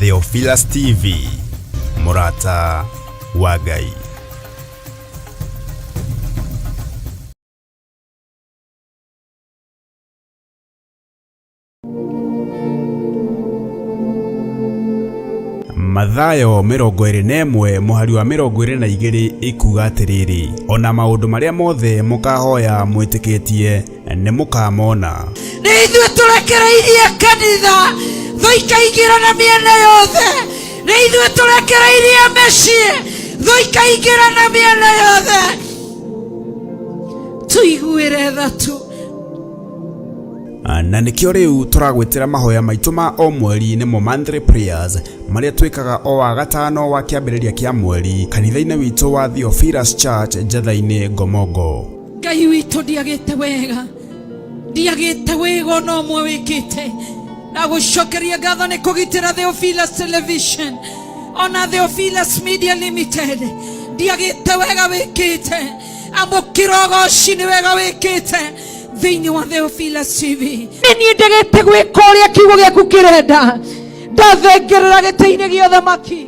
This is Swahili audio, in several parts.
Theophilus TV, Murata wa Ngai. Mathayo 21 muhari wa 22 ikuga atiriri, ona maundu maria mothe mukahoya mwitikitie ni mukamona. Ni ithuĩ tũrekereirie kanitha thuikaingira na miena yothe. Ni ithuĩ tũrekereirie mĩciĩ thuikaingira na miena yothe. Tuiguire tha tu. Na nikio riu turagwitira mahoya maitu ma o mweri ni mo monthly prayers maria twikaga o wa gatano wa kiambiriria kia mweri kanitha-ini witu wa Theophilus Church Njatha-ini Ngomongo. Ngai witu ndiagite wega no mwe wikite na gucokeria ngatho ni kugitira Theophilus Television ona Theophilus Media Limited. Ndiagite wega wikite amukirogoci ni wega wikite thĩinĩ wa Theophilus TV. Niĩ ndegete gwĩka ũrĩa kiugo gĩaku kĩrenda. Ndathengerera gĩtĩ-inĩ gĩa ũthamaki.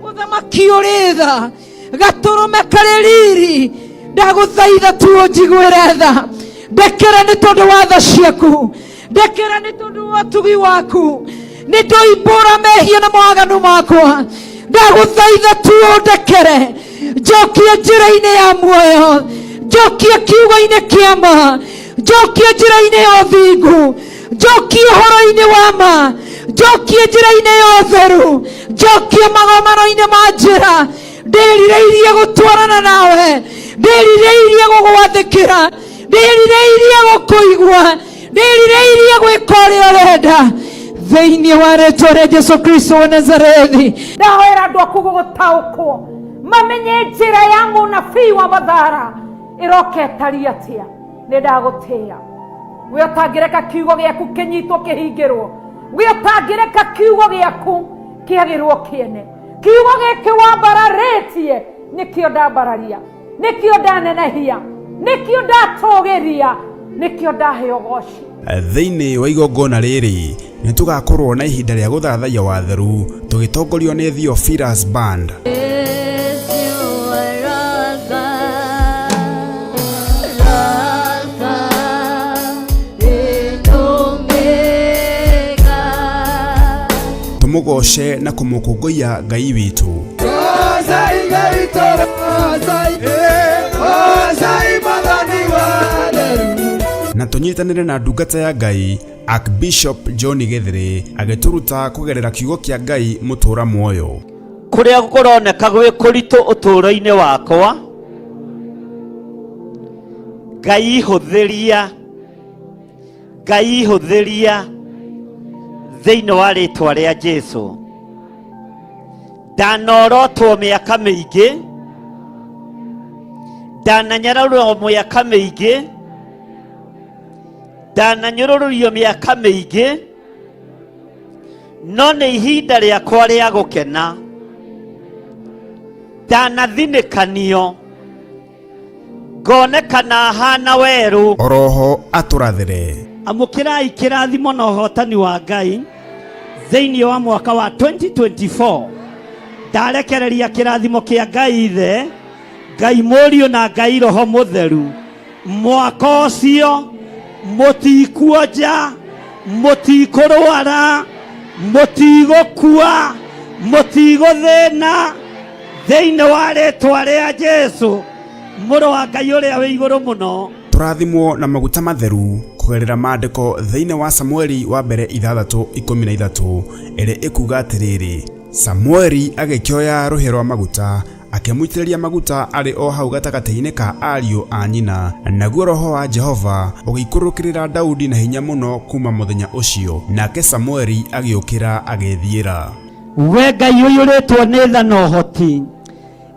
Mũthamaki ũrĩ tha, gatũrũme karĩ riri. Ndagũthaitha tu ũnjiguĩre tha. Ndekera nĩ tondũ wa tha ciaku. Ndekera nĩ tondũ wa ũtugi waku. Nĩndoimbũra mehia na mawaganu makwa. Ndagũthaitha tu ũndekere. Njokie njĩra-inĩ ya muoyo. Njokie kiugo-inĩ kĩa ma. Njokie njĩra-inĩ ya ũthingu. Njokie ũhoro-inĩ wa ma. Njokie njĩra-inĩ ya ũtheru. Njokie magomano-inĩ ma njĩra. Ndĩrirĩirie gũtwarana nawe. Ndĩrirĩirie gũgwathĩkĩra. Ndĩrirĩirie gũkũigua. Ndĩrirĩirie gwĩka ũrĩa ũrenda. Thĩinĩ wa rĩĩtwa rĩa Jesũ Kristo wa Nazarethi. Ndahoera andũ aku gũtaũkwo mamenye njĩra ya mũnabii wa mathara ĩroketaria atia. Nĩndagũtĩĩa we ũtangĩreka kiugo gĩaku kĩnyitwo kĩhingĩrwo, we ũtangĩreka kiugo gĩaku kĩagĩrwo kĩene. Kiugo gĩkĩ wambararĩtie nĩkĩo ndambararia, nĩkĩo ndanenehia, nĩkĩo ndatũgĩria, nĩkĩo ndaheo goci. Thĩinĩ wa igongona rĩrĩ nĩtũgakorwo na ihinda rĩa gũthathaiya watheru tũgĩtongorio nĩ Theophilus Band. Tumugoce na kumukũngũiya Ngai witu. Na tunyitanire na ndungata ya Ngai ArchBishop Githiri agĩturuta kugerera kiugo kĩa Ngai mũtũra muoyo. Kuria kuroneka gwĩ kũritũ ũtũũro-inĩ wakwa, Ngai hũthĩria thĩinĩ wa rĩĩtwa rĩa Jesũ. Ndanorotwo mĩaka mĩingĩ, ndananyararwo mĩaka mĩingĩ, ndananyũrũrio mĩaka mĩingĩ, no nĩ ihinda rĩakwa rĩa gũkena. Ndanathinĩkanio, ngonekana hana werũ. Oroho atũrathĩre. Amũkĩrai kĩrathimo na ũhotani wa Ngai thĩinĩ wa mwaka wa 2024. Ndarekereria kĩrathimo kĩa Ngai Ithe, Ngai Mũriũ na Ngai Roho Mũtheru. Mwaka ũcio mũtikuonja, mũtikũrwara, mũtigũkua, mũtigũthĩna thĩinĩ wa rĩĩtwa rĩa Jesũ mũrũ wa Ngai ũrĩa wĩ igũrũ mũno. Tũrathimwo na maguta matheru kugerera maandĩko thĩinĩ wa Samueli wa mbere 6:13 ĩrĩa ĩkuga atĩrĩrĩ, Samueli agĩkĩoya rũhĩa rwa maguta akĩmũitĩrĩria maguta arĩ o hau gatagatĩ-inĩ ka ariũ a nyina, naguo roho wa Jehova ũgĩikũrũkĩrĩra Daudi na hinya mũno kuma mũthenya ũcio, nake Samueli agĩũkĩra agĩthiĩra. We Ngai ũiyũrĩtwo nĩ tha na ũhoti,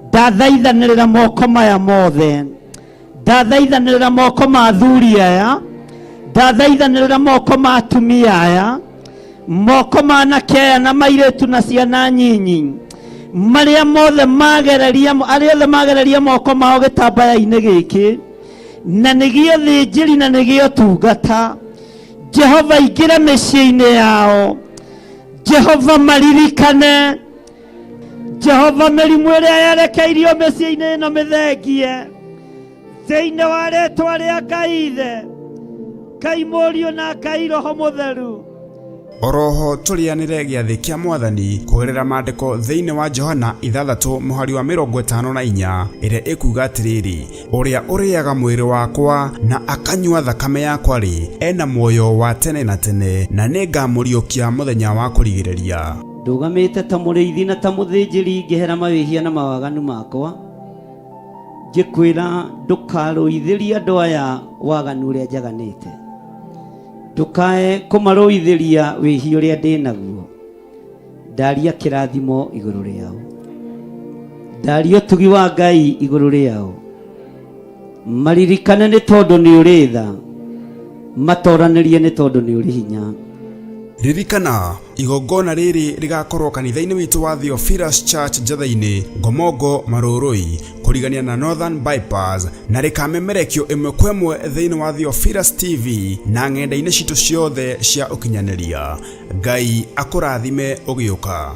ndathaithanĩrĩra moko maya mothe, ndathaithanĩrĩra moko ma athuri aya, ndathaithanĩrĩra moko ma atumia aya, moko ma anake aya na mairĩtu na ciana nyinyi, marĩa mothe magereria moko mao gĩtambaya-inĩ gĩkĩ, na nĩgĩo thĩnjĩri na nĩgĩo tungata. Jehova ingĩra mĩciĩ-inĩ yao, Jehova maririkane Jehova mĩrimũ ĩrĩa yerekeirio mĩciĩ-inĩ ĩno mĩthengie thĩinĩ wa rĩĩtwa rĩa Ngai Ithe, Ngai Mũriũ na Ngai Roho Mũtheru. Oroho tũrĩanĩre gĩathĩ kĩa Mwathani kũgerera maandĩko thĩinĩ wa Johana 6:54 ĩrĩa ĩkuuga atĩrĩrĩ, ũrĩa ũrĩaga mwĩrĩ wakwa na akanyua thakame yakwa-rĩ, ena muoyo wa tene na tene, na nĩngamũriũkia mũthenya wa kũrigĩrĩria. Ndũgamĩte ta mũrĩithi na ta mũthĩnjĩri ngĩhera mawĩhia na mawaganu makwa, ngĩkwĩra ndũkarũithĩrie andũ aya waganu ũrĩa njaganĩte, ndũkae kũmarũithĩria wĩhia ũrĩa ndĩ naguo. Ndaria kĩrathimo igũrũ rĩao, ndaria ũtugi wa Ngai igũrũ rĩao. Maririkane nĩ tondũ nĩ ũrĩ tha, matoranĩrie nĩ tondũ nĩ ũrĩ hinya. Ririkana igongona rĩrĩ rĩgakorwo kanitha-inĩ witũ wa Theophilus Church Njatha-inĩ, Ngomongo, Marũrũi, kũrigania na Northern Bypass, na rĩkamemerekio ĩmwe kwa ĩmwe thĩinĩ wa Theophilus TV na ng'enda-inĩ citũ ciothe cia ũkinyanĩria. Ngai akũrathime ũgĩũka.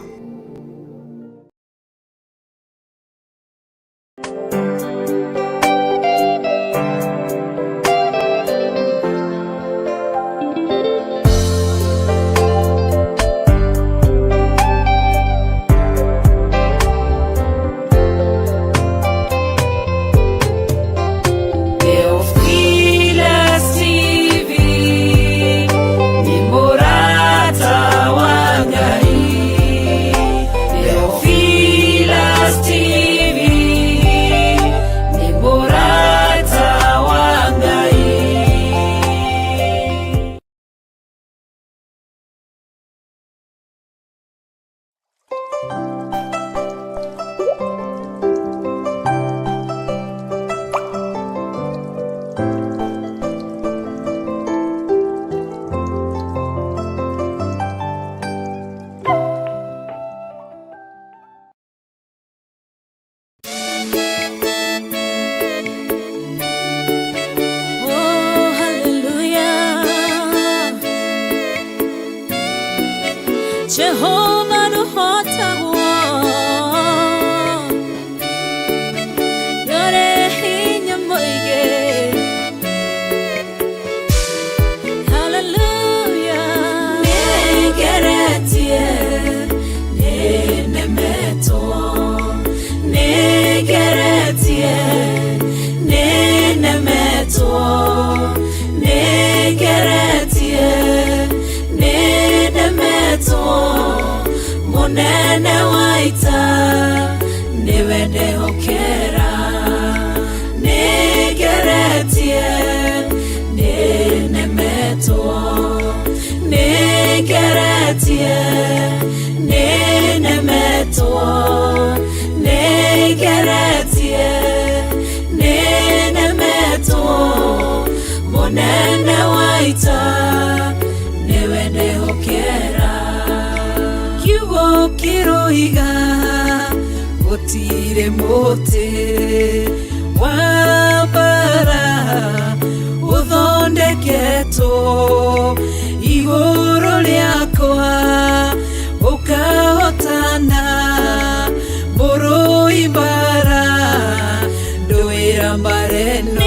Jehovah no hotawa yore hinya moige. Hallelujah. Negeretie nenemeto, negeretie nenemeto, negeretie nenemeto. Monene waita niwende hokera, negeretie nenemeto, negeretie nenemeto, negeretie nenemeto. Monene waita niwende hokera. Kiroiga gutire muti wa bara uthondeketwo igũrũ rĩakwa, ũkahotana mũrũi bara ndũĩra mareno.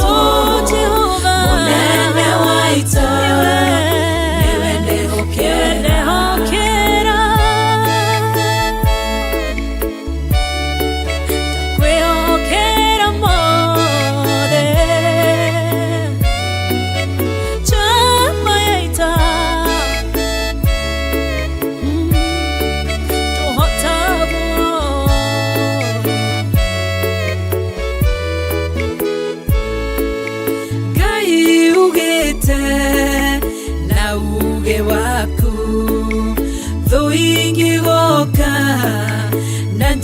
Oh, Jehovah.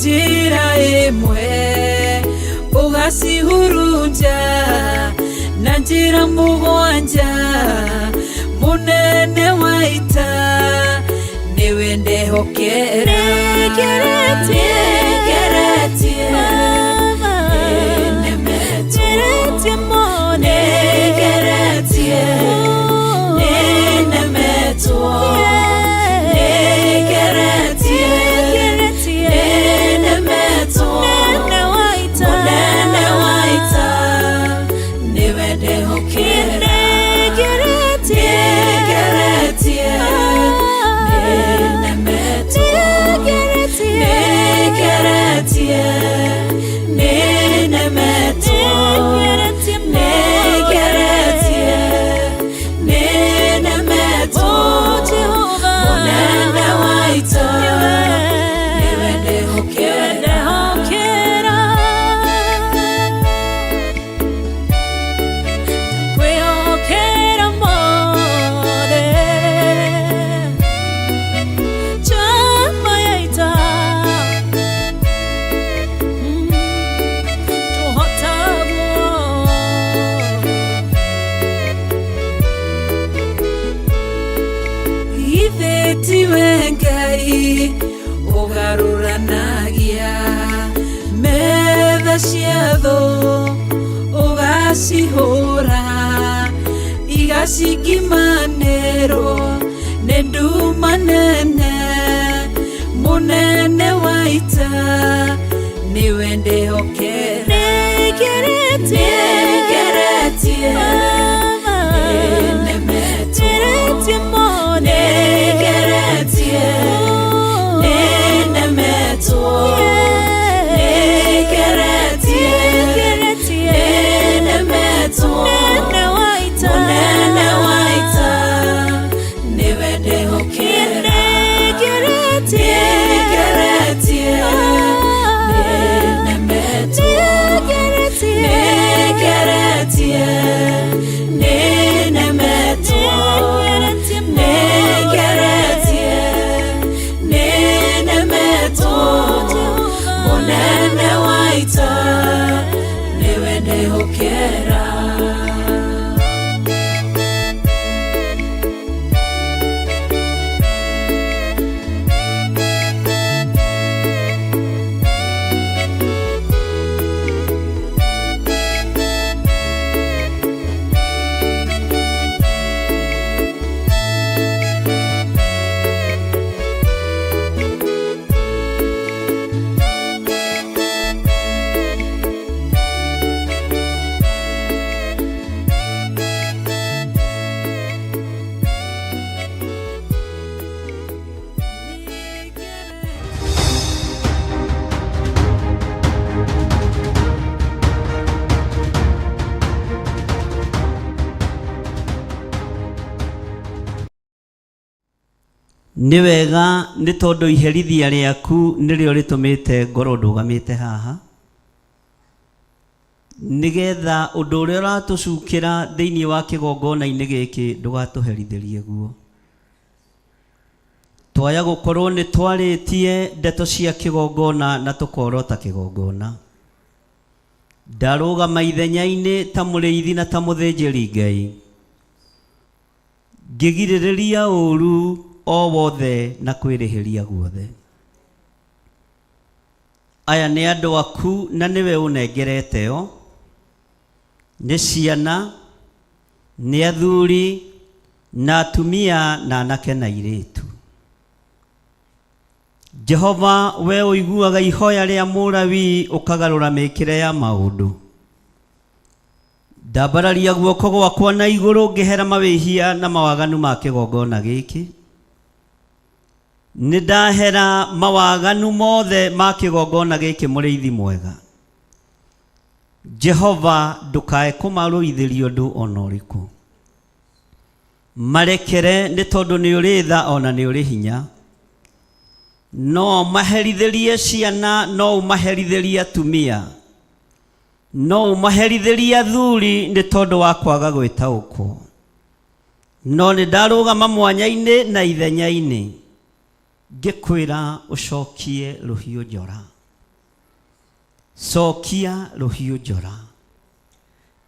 njira imwe ugacihurunja na njira mugwanja munene wa ita niwe ndehokera negeretie nenemetie negeretie nenemetie Ugacihura igacikimanero nenduma nene munene wa ita niwe ndehokera negeretie nenemetie negeretie nenemetie Nĩ wega nĩ tondũ iherithia rĩaku nĩrĩo rĩtũmĩte ngoro ndũgamĩte haha nĩgetha ũndũ ũrĩa ũratũcukĩra thĩinĩ wa kĩgongona-inĩ gĩkĩ ndũgatũherithĩrie guo. Twaya gũkorwo nĩ twarĩtie ndeto cia kĩgongona na tũkorota kĩgongona. Ndarũgama ithenya-inĩ ta mũrĩithi na ta mũthĩnjĩri Ngai, ngĩgirĩrĩria ũru o wothe na kwĩrĩhĩria guothe. Aya nĩ andũ aku na nĩwe ũnengerete o, nĩ ciana, nĩ athuri na atumia na anake na airĩtu. Jehova, we ũiguaga ihoya rĩa mũrawi ũkagarũra mĩkĩre ya maũndũ. Ndambararia guoko gwakwa na igũrũ ngĩhera mawĩhia na mawaganu ma kĩgongona gĩkĩ. Nĩ ndahera mawaganu mothe ma kĩgongona gĩkĩ mũrĩithi mwega. Jehova, ndũkae kũmarũithĩria ũndũ ona ũrĩkũ. Marekere nĩ tondũ nĩ ũrĩ tha ona nĩ ũrĩ hinya. No maherithĩrie ciana, no maherithĩrie atumia, no maherithĩrie athuri nĩ tondũ wa kwaga gwĩtaũkwo. No nĩ ndarũgama mwanya-inĩ na ithenya-inĩ ngĩkwĩra ũcokie rũhiũ njora. Sokia ruhiu njora.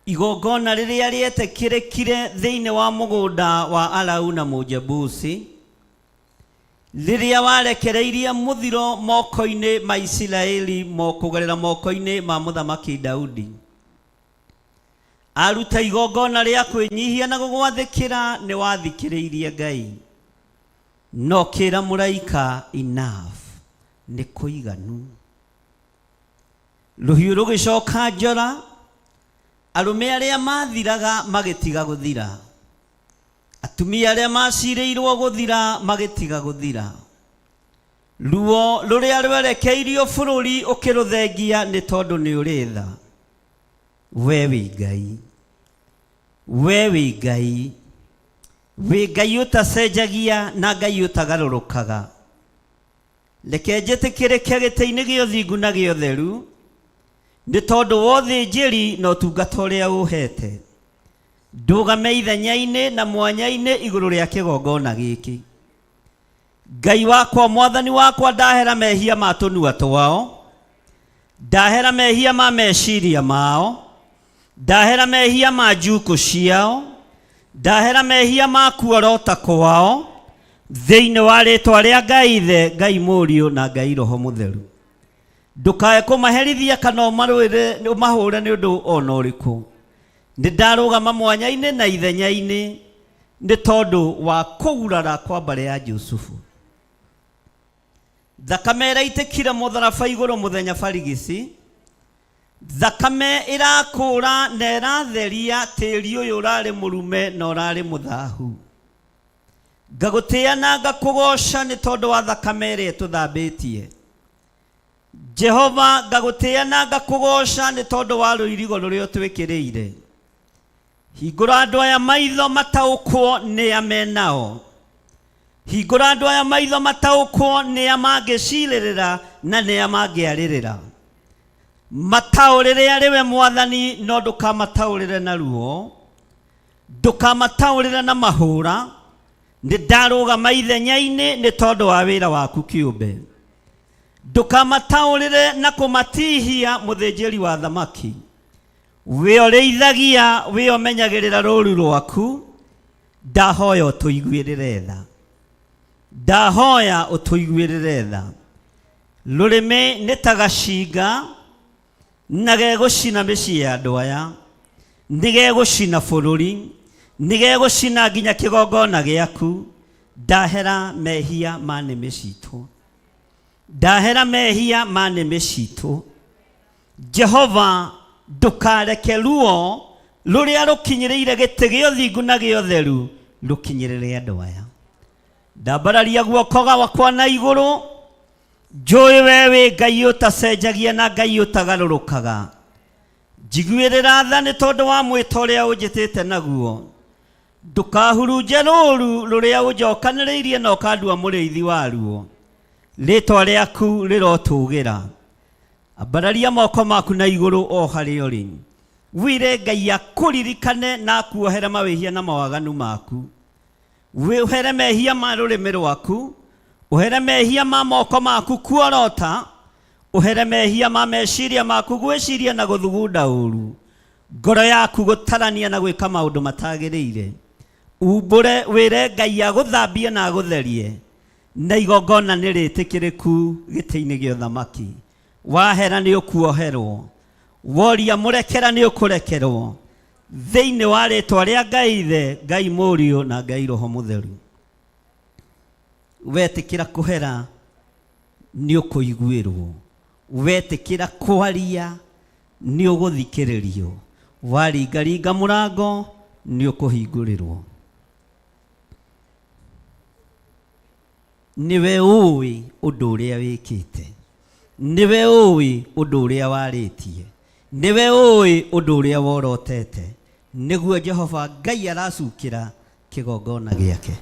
Igongona riria rietekirekire thiini wa mugunda wa Arauna Mujebusi riria warekereirie muthiro moko-ini ma Isiraeli kugerera moko-ini ma muthamaki Daudi. Aruta igongona ria kwinyihia na gugwathikira ni wathikiriirie Ngai. No kira muraika enough ni kuiganu. Ruhiu rugicoka njora, arume aria mathiraga magitiga guthira, atumia aria macireirwo guthira magitiga guthira, ruo ruria rwerekeirio bururi ukiruthengia ni tondu ni uritha. We wi Ngai, we wi Ngai, wi Ngai utacenjagia na Ngai utagarurukaga. Reke njitikirike giti-ini gia uthingu na gia utheru ni tondu wothe njiri no tungata uria uhete. Ndugame ithenya-ini na mwanya-ini iguru ria kigongona giki. Ngai wakwa, mwathani wakwa, ndahera mehia ma tunua twao, ndahera mehia ma meciria mao, ndahera mehia ma njuku ciao, ndahera mehia ma kuorota kwao thiini wa ritwa ria Ngai Ithe, Ngai Muriu na Ngai Roho Mutheru. Ndukae kumaherithia kana umahure ni undu ona uriku. Ni ndarugama mwanya-ini na ithenya-ini ni tondu wa kugurara kwa mbare ya Jusufu. Thakame iraitikire mutharaba iguru muthenya barigisi. Thakame irakura na iratheria tiri uyu urari murume na urari muthahu. Ngagutia na ngakugoca ni tondu wa thakame iria tuthambitie. Jehova, ngagutia na ngakugoca ni tondu wa ruirigo ruria twikiriire. Hingura andu aya maitho mataukwo ni amenao. Hingura andu aya maitho mataukwo ni amangicirĩrĩra na ni amangiarirĩra. Mataurĩre ariwe Mwathani, no ndukamataurĩre na ruo, ndukamataurĩre na mahũra. Ni ndarugama ithenya-ini ni tondu wa wira waku kiumbe. Ndukamataurĩre na kumatihia muthinjiri wa thamaki. We ũrĩithagia, we ũmenyagĩrĩra rũũru rwaku. Ndahoya ũtũiguĩrĩre tha, ndahoya ũtũiguĩrĩre tha. Rũrĩmĩ nĩ ta gacinga na gegũcina mĩciĩ ya andũ aya, nĩ gegũcina bũrũri, nĩ gegũcina nginya kĩgongona gĩaku. Ndahera mehia ma nĩmĩ citũ, ndahera mehia ma nĩmĩ citũ. Jehova, ndukareke ruo ruria rukinyiriire giti gia uthingu na gia utheru rukinyirire andu aya. Ndambararia guoko gwakwa na iguru, njui we wi Ngai utacenjagia na Ngai utagarurukaga. Njiguirira tha ni tondu wa mwita uria unjitite naguo. Ndukahurunje rũũru ruria unjokanĩrĩirie na ukandua mũrĩithi waruo. Ritwa riaku rirotugira. Ambararia moko maku na iguru o harĩa ũrĩ. Wire Ngai akuririkane na akuohere mawĩhia na mawaganu maku. Uhere mehia ma rũrĩmĩ rwaku, uhere mehia ma moko maku kuorota, uhere mehia ma meciria maku gwĩciria na gũthugunda ũru, ngoro yaku gũtarania na gwĩka maũndũ matagĩrĩire. Umbũre wĩre Ngai agũthambie na agũtherie, na igongona nĩ rĩtĩkĩrĩku gĩtĩ-inĩ gĩa ũthamaki. Wahera ni ukuoherwo, woria mũrekera ni ukurekerwo thiini wa ritwa ria Ngai Ithe, Ngai Muriu na Ngai Roho Mutheru. Wetikira kuhera ni ukuiguirwo, wetikira kwaria ni uguthikiririo, waringaringa murango ni ukuhingurirwo. Niwe uwi undu uria wikite, niwe uwi undu uria warĩtie, niwe uwi undu uria worotete. Niguo Jehova Ngai aracukira kigongona giake.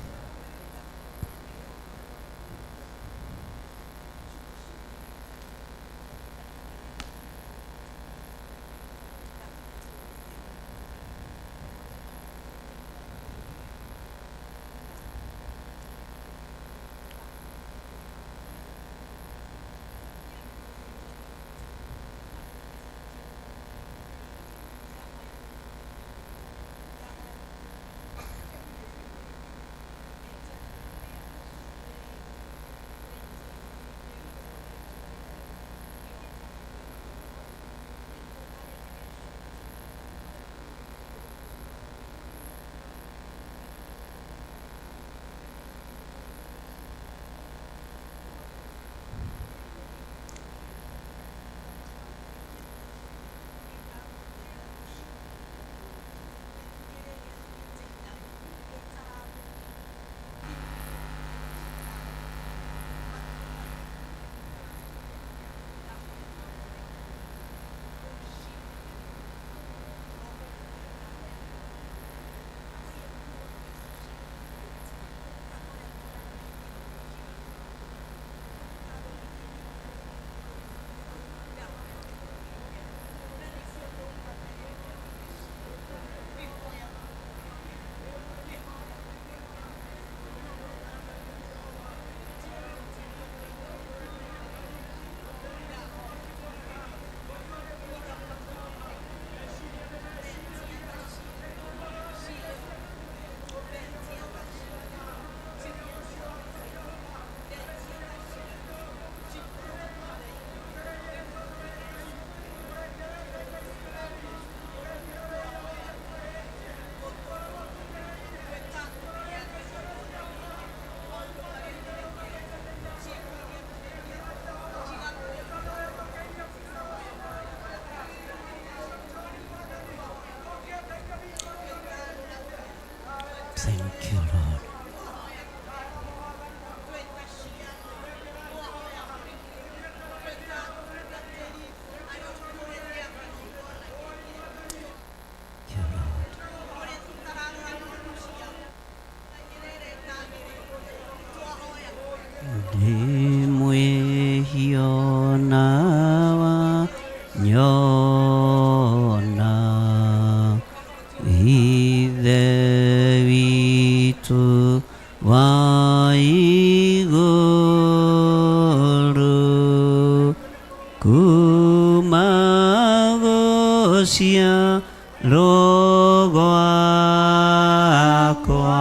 Thank you, Lord. Dimwehiona nyona ithe witu wa iguru kuma guciarwo gwakwa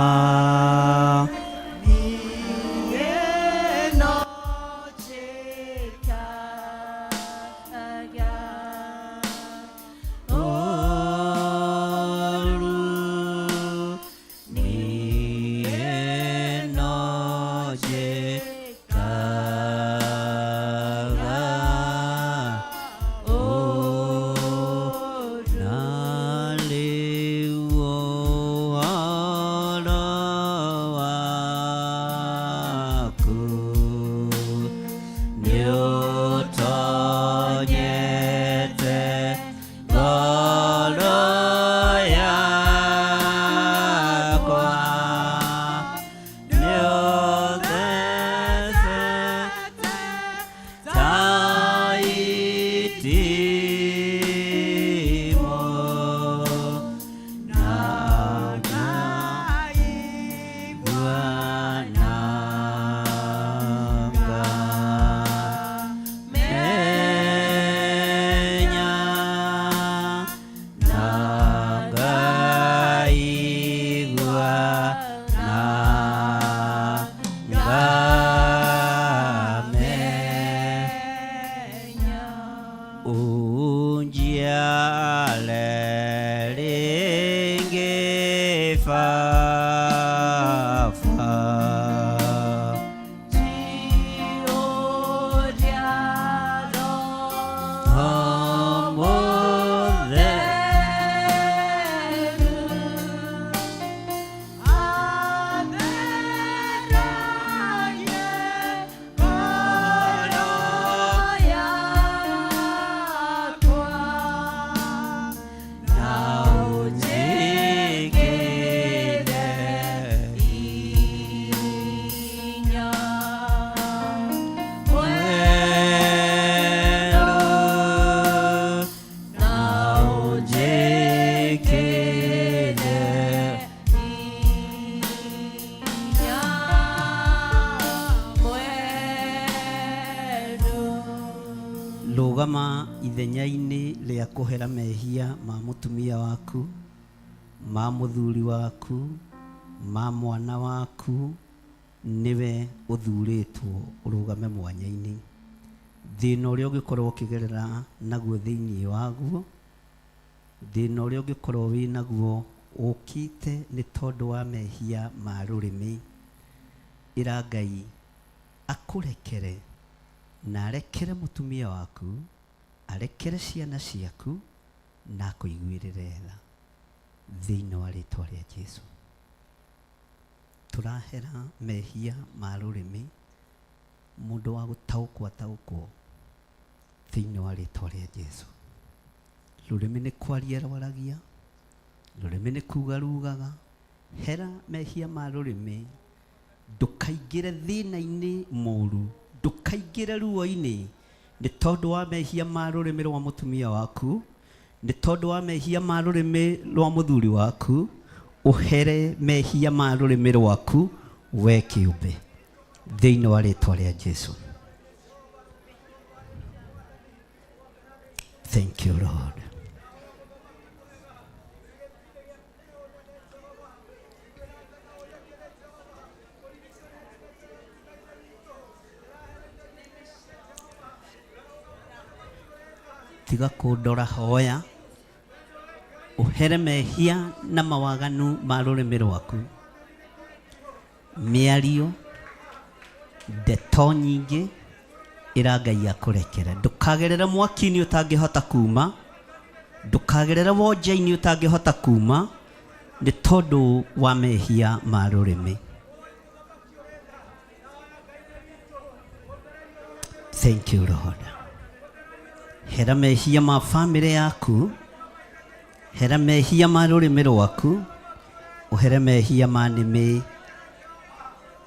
Rugama ithenya-ini ria kuhera mehia ma mutumia waku, ma muthuri waku, ma mwana waku, niwe uthuritwo urugame mwanya-ini. Thina uria ungikorwo ukigerera naguo thiini waguo, thina uria ungikorwo wi naguo ukite ni tondu wa mehia ma rurimi, ira Ngai akurekere na arekere mutumia waku, arekere ciana ciaku na akuiguirire tha thiini wa ritwa ria Jesu. Turahera mehia ma rurimi, mundu wa gutaukwo ataukwo thiini wa ritwa ria Jesu. Rurimi ni kwaria rwaragia, rurimi ni kuga rugaga. Hera mehia ma rurimi, ndukaingire thina-ini muru, ndukaingire ruo-ini ni tondu wa mehia ma rurimi rwa mutumia waku, ni tondu wa mehia ma rurimi rwa muthuri waku. Uhere mehia ma rurimi rwaku we kiumbe thiini wa ritwa ria Jesu. Thank you, Lord. Tiga kundora hoya, uhere mehia na mawaganu ma rurimi rwaku. Miario ndeto nyingi ira Ngai akurekere. Ndukagerera mwaki-ini utangihota kuma, ndukagerera wonja-ini utangihota kuma, nĩ tondũ wa mehia ma rũrĩmĩ. Thank you, Lord. Hera mehia ma family yaku, hera mehia ma rũrĩmĩ rwaku, ũhere mehia ma nĩmĩ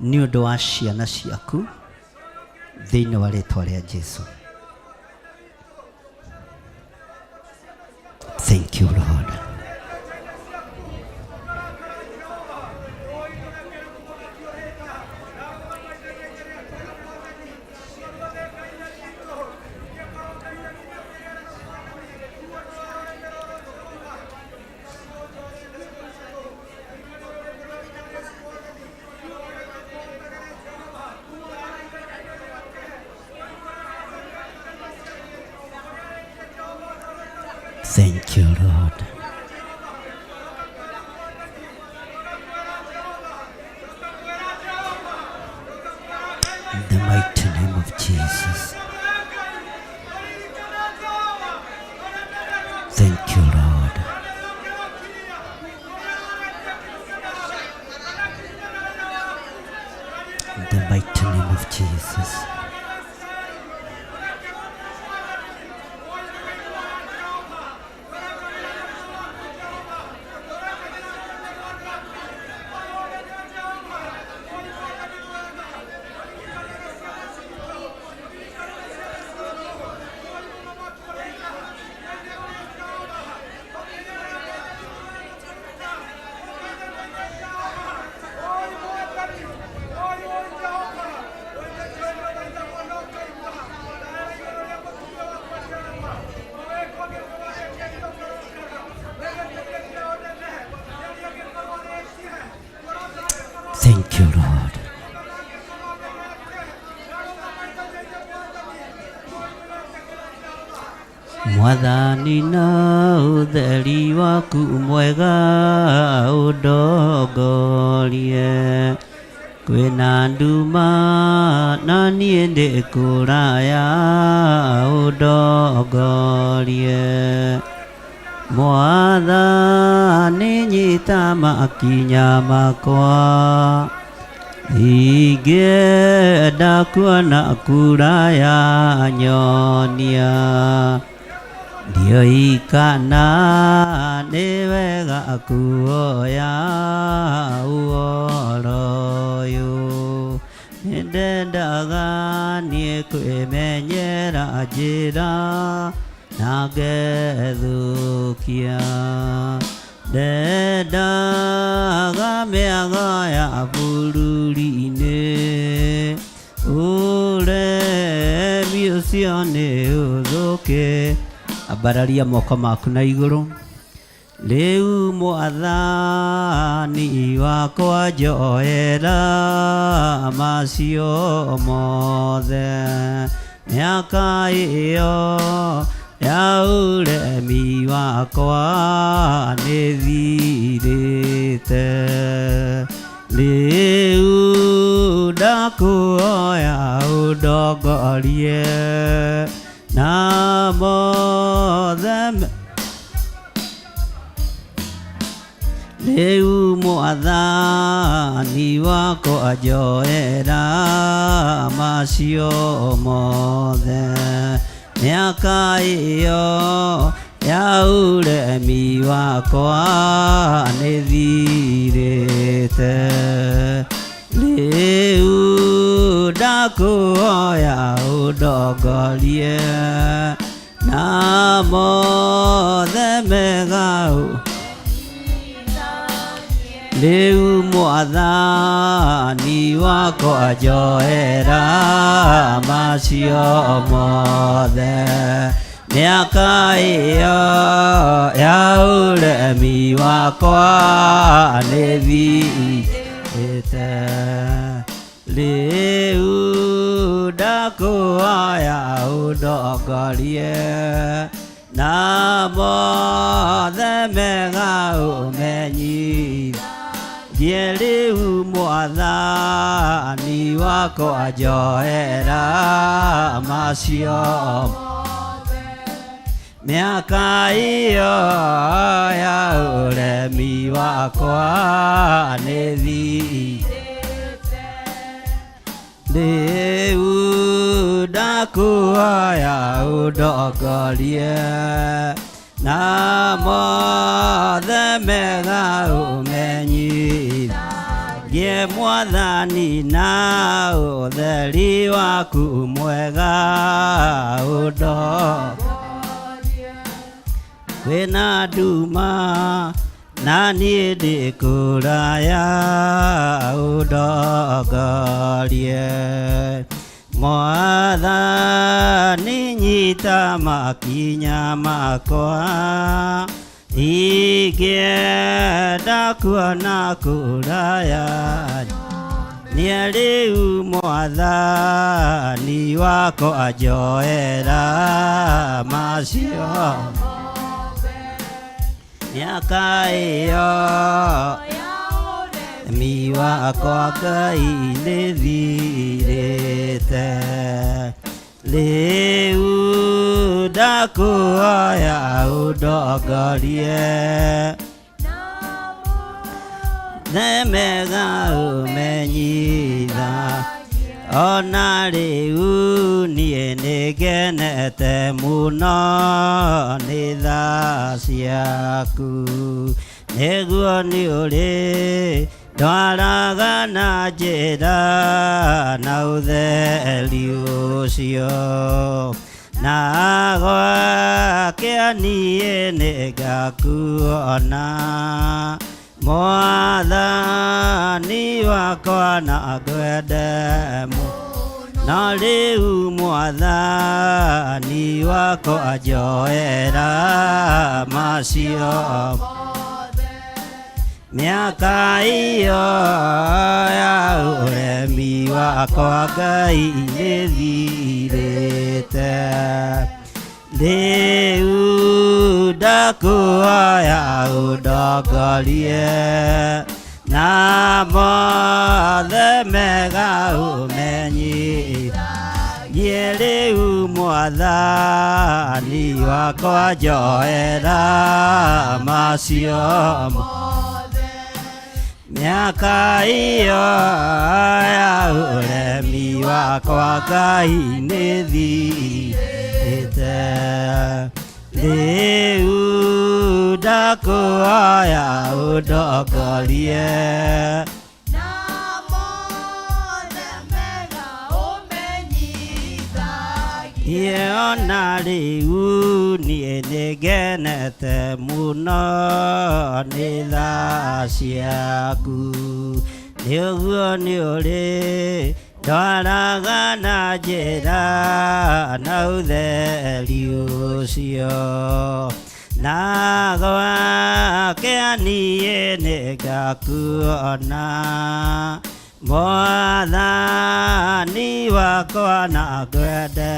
nĩ ũndũ wa ciana ciaku thĩinĩ wa rĩĩtwa rĩa Jesũ. Thank you, Lord. Thank you, Lord. In the mighty name of Jesus. Thank you, Lord. In the mighty name of Jesus. Thank you, Lord. Mwathani na ũtheri waku mwega ũndongorie, kwĩna nduma na niĩ ndĩ kũraya ũndongorie. Mwathani nyita makinya makwa, ingĩenda kuona kũraya nyonia. Ndioikana nĩ wega kuoya ũhoro ũyũ, nĩndendaga niĩ kwĩmenyera njĩra na ngethũkia. Ndendaga mĩago ya bũrũri-inĩ, ũremi ũcio nĩ ũthũke. Ambararia moko maku na igũrũ. Rĩu Mwathani wakwa njoera macio mothe, mĩaka ĩyo ya ũremi wakwa nĩthirĩte. Rĩu ndakũhoya ũndongorie na mothe. Rĩu Mwathani wakwa njoera macio mothe, mĩaka ĩyo ya ũremi wakwa nĩthirĩte. Rĩu ndakũhoya ũndongorie na mothe mega. Rĩu Mwathani wakwa njoera macio mothe, mĩaka ĩyo ya ũremi wakwa nĩthirĩte. Rĩu ndakũhoya ũndongorie na mothe mega ũmenyithie. Rĩu Mwathani wakwa njoera macio, miaka iyo ya uremi wakwa nĩthirĩte rĩu ndakuoya ũndongorie na mothe mega ũmenyithagie Mwathani na ũtheri waku mwega ũndongorie kwĩna nduma na niĩ ndĩ kũraya ũndongorie Mwathani nyita makinya makwa ingĩenda kuona kũraya nĩ rĩu Mwathani wakwa njoera macio miaka iyo mi wakwa Ngai nĩthirĩte rĩu ndakuoya ũndongorie mega ũmenyitha ona rĩu niĩ nĩngenete mũno nĩ tha ciaku nĩguo nĩ ũrĩ ndwaraga na njĩra na ũtheri ũcio na gwakĩa niĩ nĩngakuona Mwathani wakwa na ngwende no rĩu Mwathani wakwa njoera macio miaka iyo ya ũremi wakwa Ngai nĩthirĩte rĩu ndakuoya ũndongorie na mothe mega ũmenyithagie rĩu Mwathani wakwa njoera macio miaka iyo ya ũremi wakwa Ngai nĩthirĩte rĩu ndakuoya ũndongorie na mothe mega ũmenyithagie ona rĩu niĩ nĩngenete mũno nĩ tha ciaku nĩguo nĩ ũrĩ ndwaraga na njĩra na ũtheri ũcio na gwakĩa niĩ nĩngakuona Mwathani wakwa na ngwende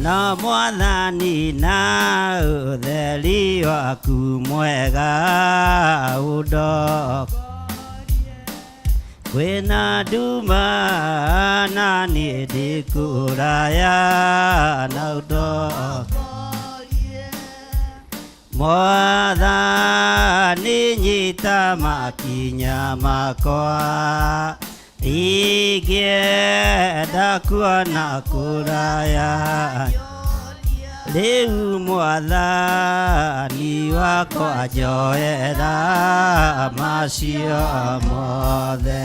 no Mwathani na ũtheri waku mwega ũndongorie kwĩna nduma na niĩ ndĩ kũraya na ũndongorie Mwathani nyita makinya makwa ingĩenda kuona kũraya rĩu Mwathani wakwa njoera macio mothe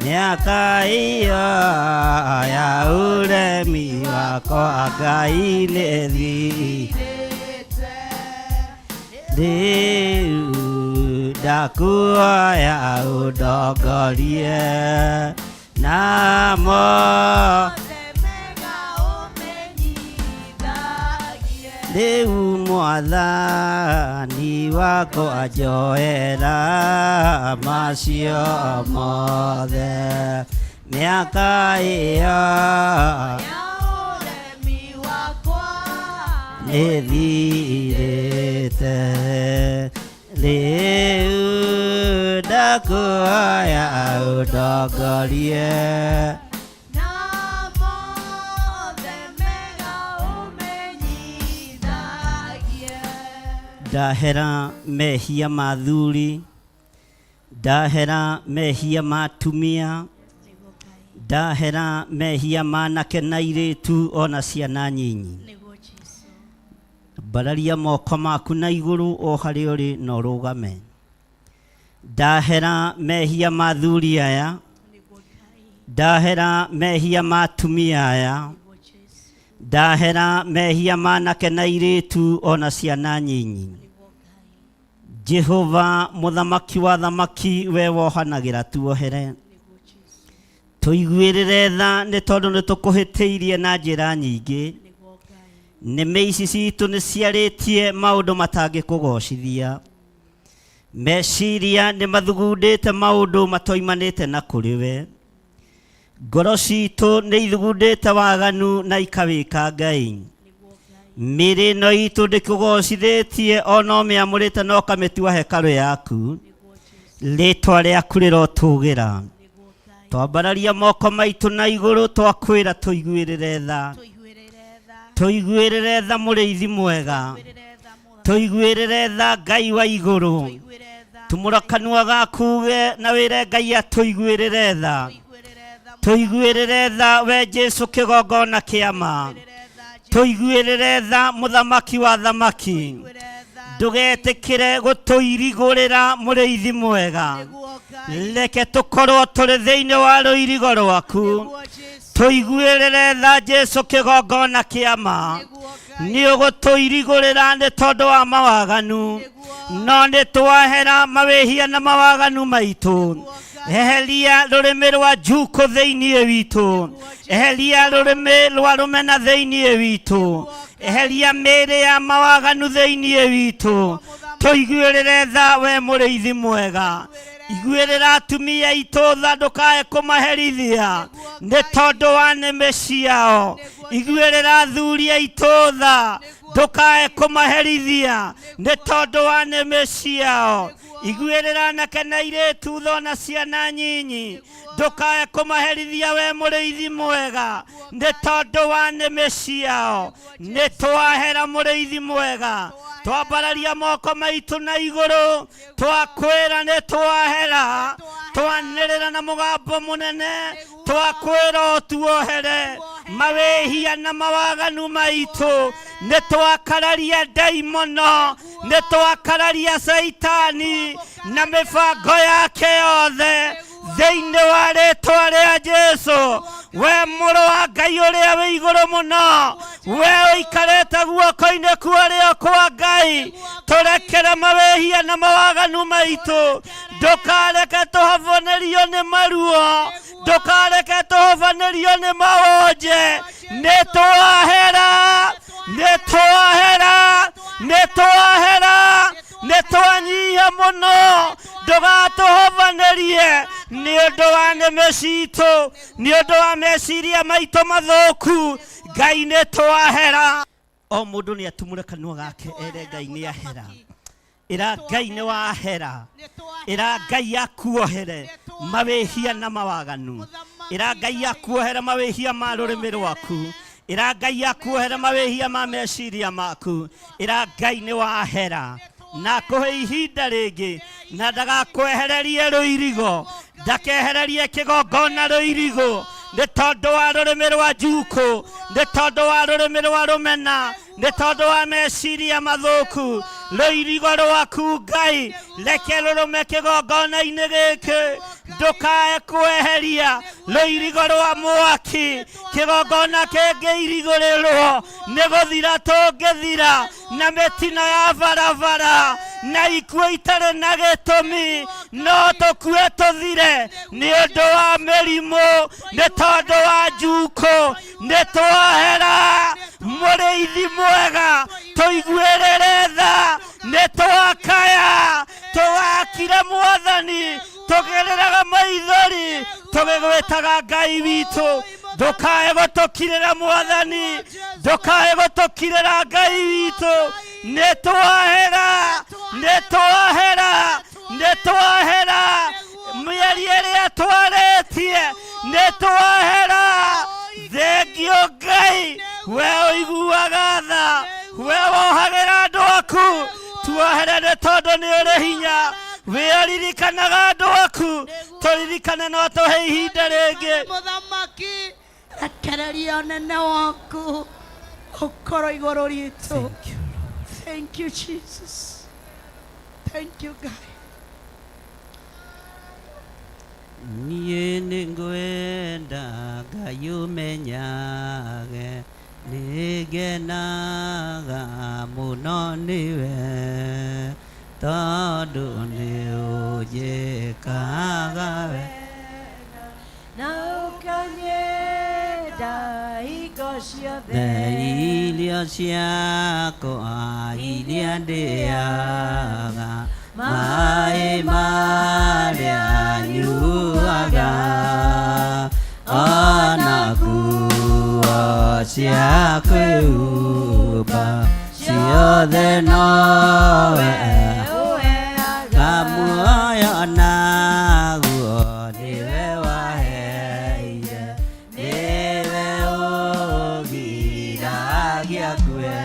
miaka iyo ya ũremi wakwa Ngai nĩthirĩte rĩu ndakuoya ũndongorie na mothe mega ũmenyithagie rĩu Mwathani wakwa njoera macio mothe miaka iyo ya ũremi wakwa nĩthirĩte rĩu ndakuoya ũndongorie na mothe mega ũmenyithagie Ndahera mehia ma athuri, ndahera mehia ma atumia, ndahera mehia ma anake na airĩtu ona ciana nyinyi. Mbararia moko maku na igũrũ o harĩa ũrĩ na ũrũgame. Ndahera mehia ma athuri aya, ndahera mehia ma atumia aya, ndahera mehia ma anake na airĩtu ona ciana nyinyi. Jehova mũthamaki wa thamaki, we wohanagĩra tuohere. Tũiguĩrĩre tha nĩ tondũ nĩ tũkũhĩtĩirie na njĩra nyingĩ. Nĩmĩ ici citũ nĩ ciarĩtie maũndũ matangĩkũgocithia. Meciria nĩ mathugundĩte maũndũ matoimanĩte na kũrĩ we. Ngoro citũ nĩ ithugundĩte waganu na ikawĩka Ngai. Mĩĩrĩ ĩno itũ ndĩkũgocithĩtie ona ũmĩamũrĩte na ũkamĩtua hekarũ yaku. Rĩĩtwa rĩaku rĩrotũgĩra. Twambararia moko maitũ na igũrũ twakwĩra tũiguĩrĩre tha. Tũiguĩrĩre tha mũrĩithi mwega. Tũiguĩrĩre tha Ngai wa igũrũ. Tumũra kanua gakuge na wĩre Ngai atũiguĩrĩre tha. Tũiguĩrĩre tha we Jesu kĩgongona kĩa ma. Tũiguĩrĩre tha mũthamaki wa thamaki. Ndũgetĩkĩre gũtũirigũrĩra mũrĩithi mwega. Reke tũkorwo tũrĩ thĩinĩ wa rũirigo rwaku. Tũiguĩrĩre tha Jesu kĩgongona kĩa ma. Nĩ ũgũtũirigũrĩra nĩ tondũ wa mawaganu. No nĩ twahera mawĩhia na mawaganu maitũ. Eheria rũrĩmĩ rwa njuko thĩinĩ witũ. Eheria rũrĩmĩ rwa rũmena thĩinĩ witũ. Eheria mĩĩrĩ ya mawaganu thĩinĩ witũ. Tũiguĩrĩre tha we mũrĩithi mwega. Iguĩrĩra atumia aitũ tha ndũkae kũmaherithia nĩ tondũ wa nĩmĩ ciao. Iguĩrĩra athuri aitũ tha ndũkae kũmaherithia nĩ tondũ wa nĩmĩ ciao. Iguĩrĩra anake na airĩtu tha na ciana nyinyi ndũkae kũmaherithia we mũrĩithi mwega nĩ tondũ wa nĩmĩ ciao. Nĩ twahera mũrĩithi mwega. Twambararia moko maitũ na igũrũ twakwĩra nĩ twahera. Twanĩrĩra na mũgambo mũnene twakwĩra tuohere mawĩhia na mawaganu maitũ. Nĩ twakararia ndaimono, nĩ twakararia Saitani na mĩbango yake yothe thĩinĩ wa rĩĩtwa rĩa Jesu. We mũrũ wa Ngai ũrĩa wĩ igũrũ mũno, we ũikarĩte guoko-inĩ kũrĩa kwa Ngai, tũrekere mawĩhia na mawaganu maitũ. Ndũkareke tũhobanĩrio nĩ maruo, ndũkareke tũhobanĩrio nĩ mawonje. Nĩ twahera, nĩ twahera, nĩ twahera, nĩ twanyihia mũno. Ndũgatũhobanĩrie nĩ ũndũ wa nĩmĩ citũ, nĩ ũndũ wa meciria maitũ mathũku. Ngai nĩ twahera. O mũndũ nĩ atumũre kanua gake ere Ngai nĩ ahera. Ĩra Ngai nĩ wahera. Ĩra Ngai akuohere mawĩhia na mawaganu. Ĩra Ngai akuohere mawĩhia ma rũrĩmĩ rwaku. Ĩra Ngai akuohere mawĩhia ma meciria maku. Ĩra Ngai nĩ wahera na kũhe ihinda rĩngĩ na ndagakwehererie rũirigo. Ndakehererie kĩgongona rũirigo nĩ tondũ wa rũrĩmĩ rwa njuko, nĩ tondũ wa rũrĩmĩ rwa rũmena, nĩ tondũ wa meciria mathũku. Rũirigo rwaku Ngai reke rũrũme kĩgongona-inĩ gĩkĩ. Ndũkae kweheria rũirigo rwa mwaki. Kĩgongona kĩngĩirigũrĩrwo nĩ gũthira tũngĩthira na mĩtino ya barabara na ikuũ itarĩ na gĩtũmi. No tũkue tũthire nĩ ũndũ wa mĩrimũ, nĩ tondũ wa njuko. Nĩ twahera mũrĩithi mwega. Tũiguĩrĩre tha, nĩ twakaya. Tũgakire Mwathani tũgereraga maithori tũgĩgwĩtaga Ngai witũ. Ndũkae gũtũkirĩra Mwathani, ndũkae gũtũkirĩra Ngai witũ. Nĩ twahera, nĩ twahera, nĩ twahera. Mĩeri ĩrĩa twarĩtie nĩ twahera. Thengio Ngai, we ũiguaga tha, we wohagĩra andũ aku. tuoherere tondu ni uri hinya wiaririkanaga andu aku turirikane no tuhe ihinda ringi muthamaki rekereria unene waku ukorwo iguru ritu. Thank you Jesus. Thank you God. Niĩ nĩngwenda Ngai ũmenyage nĩngenaga mũno nĩwe tondũ nĩũnjĩkaga wega na ũkanyenda hingo ciothe irio ciakwa iria ndĩaga maĩ marĩa nyuaga ona nguo cia kwĩhumba ciothe nowe ũheaga muoyo naguo nĩwe waheire nĩwe ũgiragia kue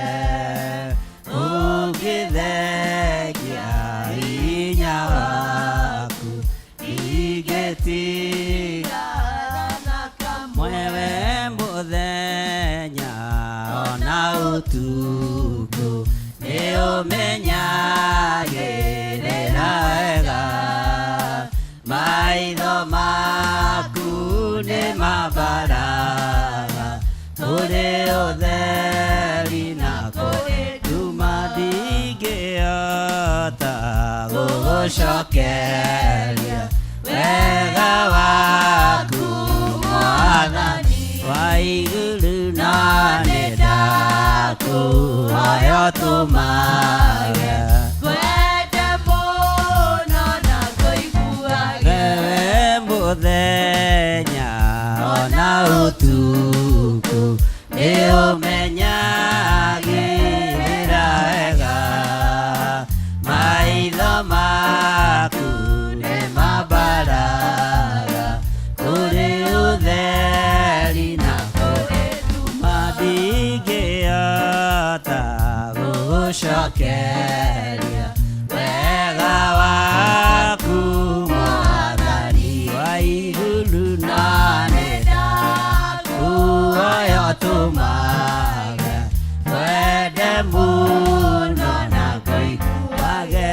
ũngĩthengia hinya waku ingĩtigana na kamwe mũthenya ona ũtukũ nĩũmenyagĩrĩra wega maitho maku nĩmambaraga kũrĩ ũtheri na kũrĩ nduma ndingĩhota gũgũcokeria wega waku Mwathani wa igũrũ na nĩndakũhoya ũtũmage ngwende mũno na ngũiguage wewe mũthenya ona ũtukũ nĩũmenyagĩrĩra wega maitho maku nĩmambaraga kũrĩ ũtheri na kũrĩ nduma ndingĩhota gũgũcokeria wega waku Mwathani wa igũrũ na nĩndakũhoya ũtũmage ngwende mũno na ngũiguage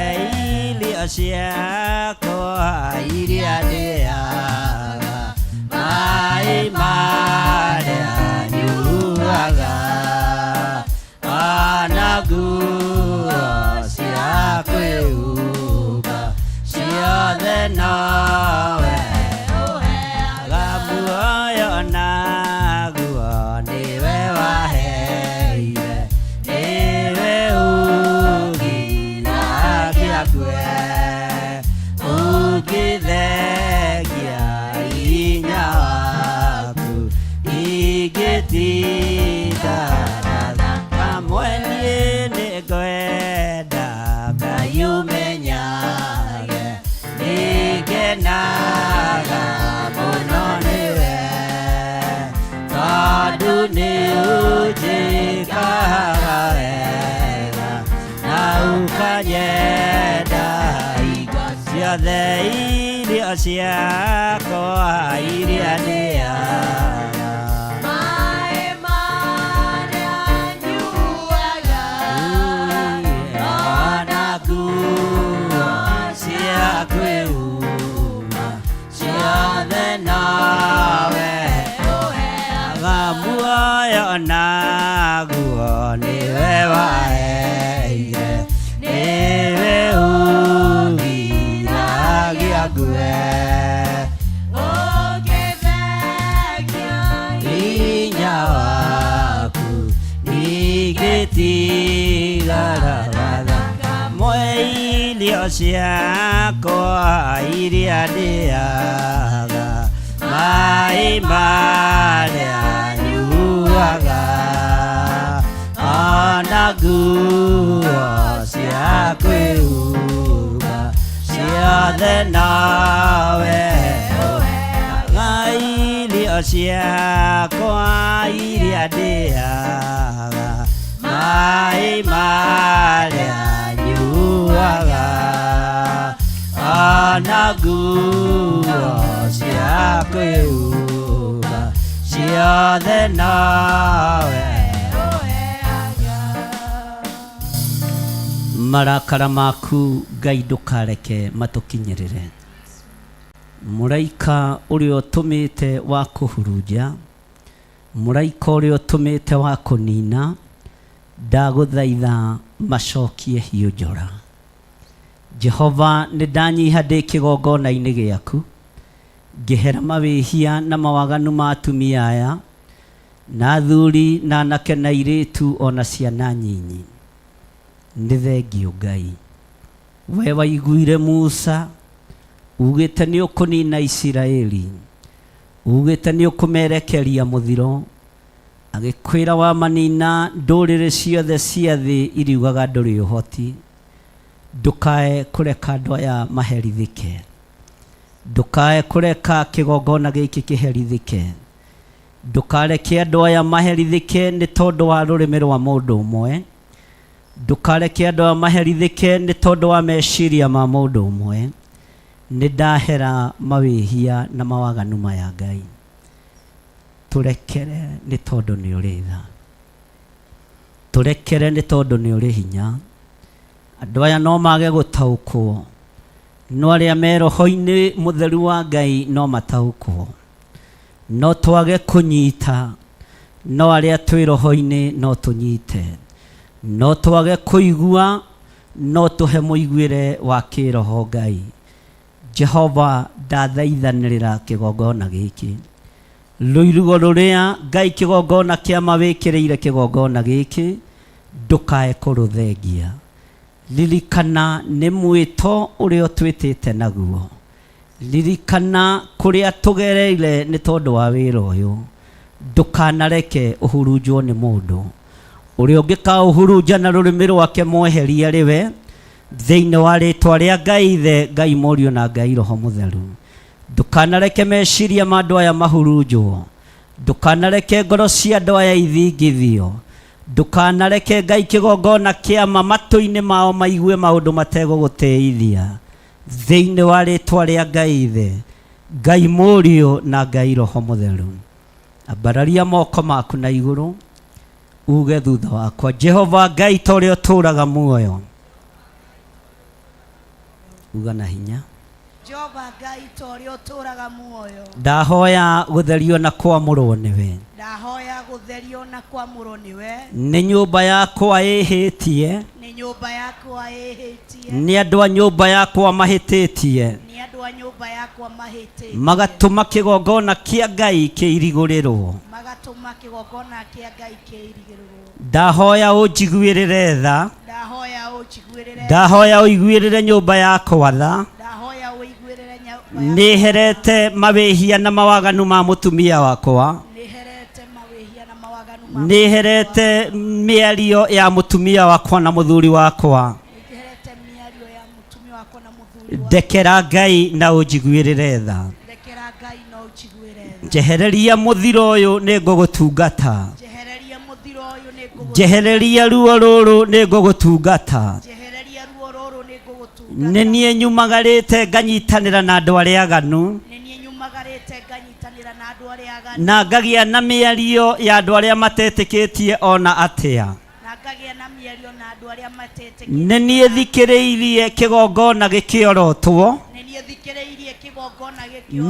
irio ciakwa iria ndĩaga maĩ marĩa nyuaga ona nguo cia kwĩhumba ciothe nowe ũheaga muoyo naguo nĩwe waheire nĩwe ũgiragia kue ũngĩthengia hinya waku ingĩtigana kamwe niĩ nĩngwenda Ngai ũmenyage nĩngenaga mũno nĩwe tondũ nĩũnjĩkaga wega na ũkanyenda hingo ciothe irio ciakwa iria ndĩaga maĩ marĩa nyuaga ona nguo cia kwĩhumba ciothe nowe ũheaga muoyo naguo nĩwe waheire nĩwe ũgiragia kue ũngĩthengia hinya waku ingĩtigana kamwe irio ciakwa iria ndĩaga maĩ marĩa nyuaga ona nguo cia kwĩhumba ciothe nowe ũheaga irio ciakwa iria ndĩaga maĩ marĩa nyuaga nyuaga ona nguo cia kwĩhumba ciothe nawe marakara maku Ngai ndukareke matukinyirire muraika ũrĩa ũtũmĩte wa kũhurunja muraika ũrĩa ũtũmĩte wa kũnina ndagũthaitha macokie hiũ njora Jehova nĩndanyiha ndĩ kĩgongona-inĩ gĩaku ngĩhera mawĩhia na mawaganu ma atumia aya na athuri na anake na airĩtu ona ciana nyinyi nĩ thengio Ngai we waiguire Musa ugĩte nĩ ũkũnina Isiraeli ugĩte nĩ ũkũmerekeria mũthiro agĩkwĩra wa manina ndũrĩrĩ ciothe cia thĩ iriugaga ndũrĩ ũhoti ndũkae kũreka andũ aya maherithĩke ndũkae kũreka kĩgongona gĩkĩ kĩherithĩke ndũkareke andũ aya maherithĩke nĩ tondũ wa rũrĩmĩ rwa mũndũ ũmwe ndũkareke andũ aya maherithĩke nĩ tondũ wa meciria ma mũndũ ũmwe nĩ ndahera mawĩhia na mawaganu maya Ngai tũrekere nĩ tondũ nĩ ũrĩ tha tũrekere nĩ tondũ nĩ ũrĩ hinya andũ aya no mage gũtaũkwo no arĩa me roho-inĩ mũtheru wa Ngai no mataũkwo no twage kũnyita no arĩa twĩ roho-inĩ no tũnyite no twage kũigua no tũhe mũiguĩre wa kĩroho Ngai Jehova ndathaithanĩrĩra kĩgongona gĩkĩ rũirugo rũrĩa Ngai kĩgongona kĩa mawĩkĩrĩire kĩgongona gĩkĩ ndũkae kũrũthengia ririkana nĩ mwĩto ũrĩa twĩtĩte naguo ririkana kũrĩa tũgereire nĩ tondũ wa wĩra ũyũ ndũkanareke ũhurunjwo nĩ mũndũ ũrĩa ũngĩkaũhurunja na rũrĩmĩ rwake mweheria rĩwe thĩinĩ wa rĩtwa rĩa Ngai Ithe Ngai Mũriũ na Ngai Roho Mũtheru ndũkanareke meciria ma andũ aya mahurunjwo ndũkanareke ngoro cia andũ aya ithingithio ndũkanareke Ngai kĩgongona kĩama matũ-inĩ mao maigue maũndũ mategũgũteithia thĩinĩ wa rĩtwa rĩa Ngai Ithe Ngai Mũriũ na Ngai Roho Mũtheru ambararia moko maku na igũrũ uge thutha wakwa Jehova Ngai ta ũrĩa ũtũũraga muoyo uga na hinya Jehova Ngai ta ũrĩa ũtũũraga muoyo ndahoya gũtherio na kwamũrwo nĩwe ndahoya gũtherio na kwamũrwo nĩwe nĩ nyũmba yakwa ĩhĩtie nĩ nyũmba yakwa ĩhĩtie nĩ andũ a nyũmba yakwa mahĩtĩtie nĩ andũ a nyũmba yakwa mahĩtĩtie magatũma kĩgongona kĩa Ngai kĩirigũrĩrwo magatũma kĩgongona kĩa Ngai kĩirigĩrĩrwo ndahoya ũnjiguĩrĩre tha ndahoya ũnjiguĩrĩre ndahoya ũiguĩrĩre nyũmba yakwa tha ndahoya ũiguĩrĩre nĩherete mawĩhia na mawaganu ma mũtumia wakwa nĩherete mawĩhia na mawaganu ma nĩherete mĩario ya mũtumia wakwa na mũthuri wakwa nĩherete mĩario ya mũtumia wakwa na mũthuri wakwa ndekera Ngai na ũnjiguĩrĩre tha ndekera Ngai na ũnjiguĩre tha njehereria mũthiro ũyũ nĩngũgũtungata njehereria mũthiro ũyũ nĩngũgũtungata njehereria ruo rũrũ nĩngũgũtungata njehereria ruo rũrũ nĩngũgũtungata nĩ niĩ nyumagarĩte nganyitanĩra na andũ arĩa aganu nĩ niĩ nyumagarĩte nganyitanĩra na andũ arĩa aganu na ngagĩa na mĩario ya andũ arĩa matetĩkĩtie ona atĩa na ngagĩa na mĩario na andũ arĩa matetĩkĩtie nĩ niĩ thikĩrĩirie kĩgongona gĩkĩorotwo nĩ niĩ thikĩrĩirie kĩgongona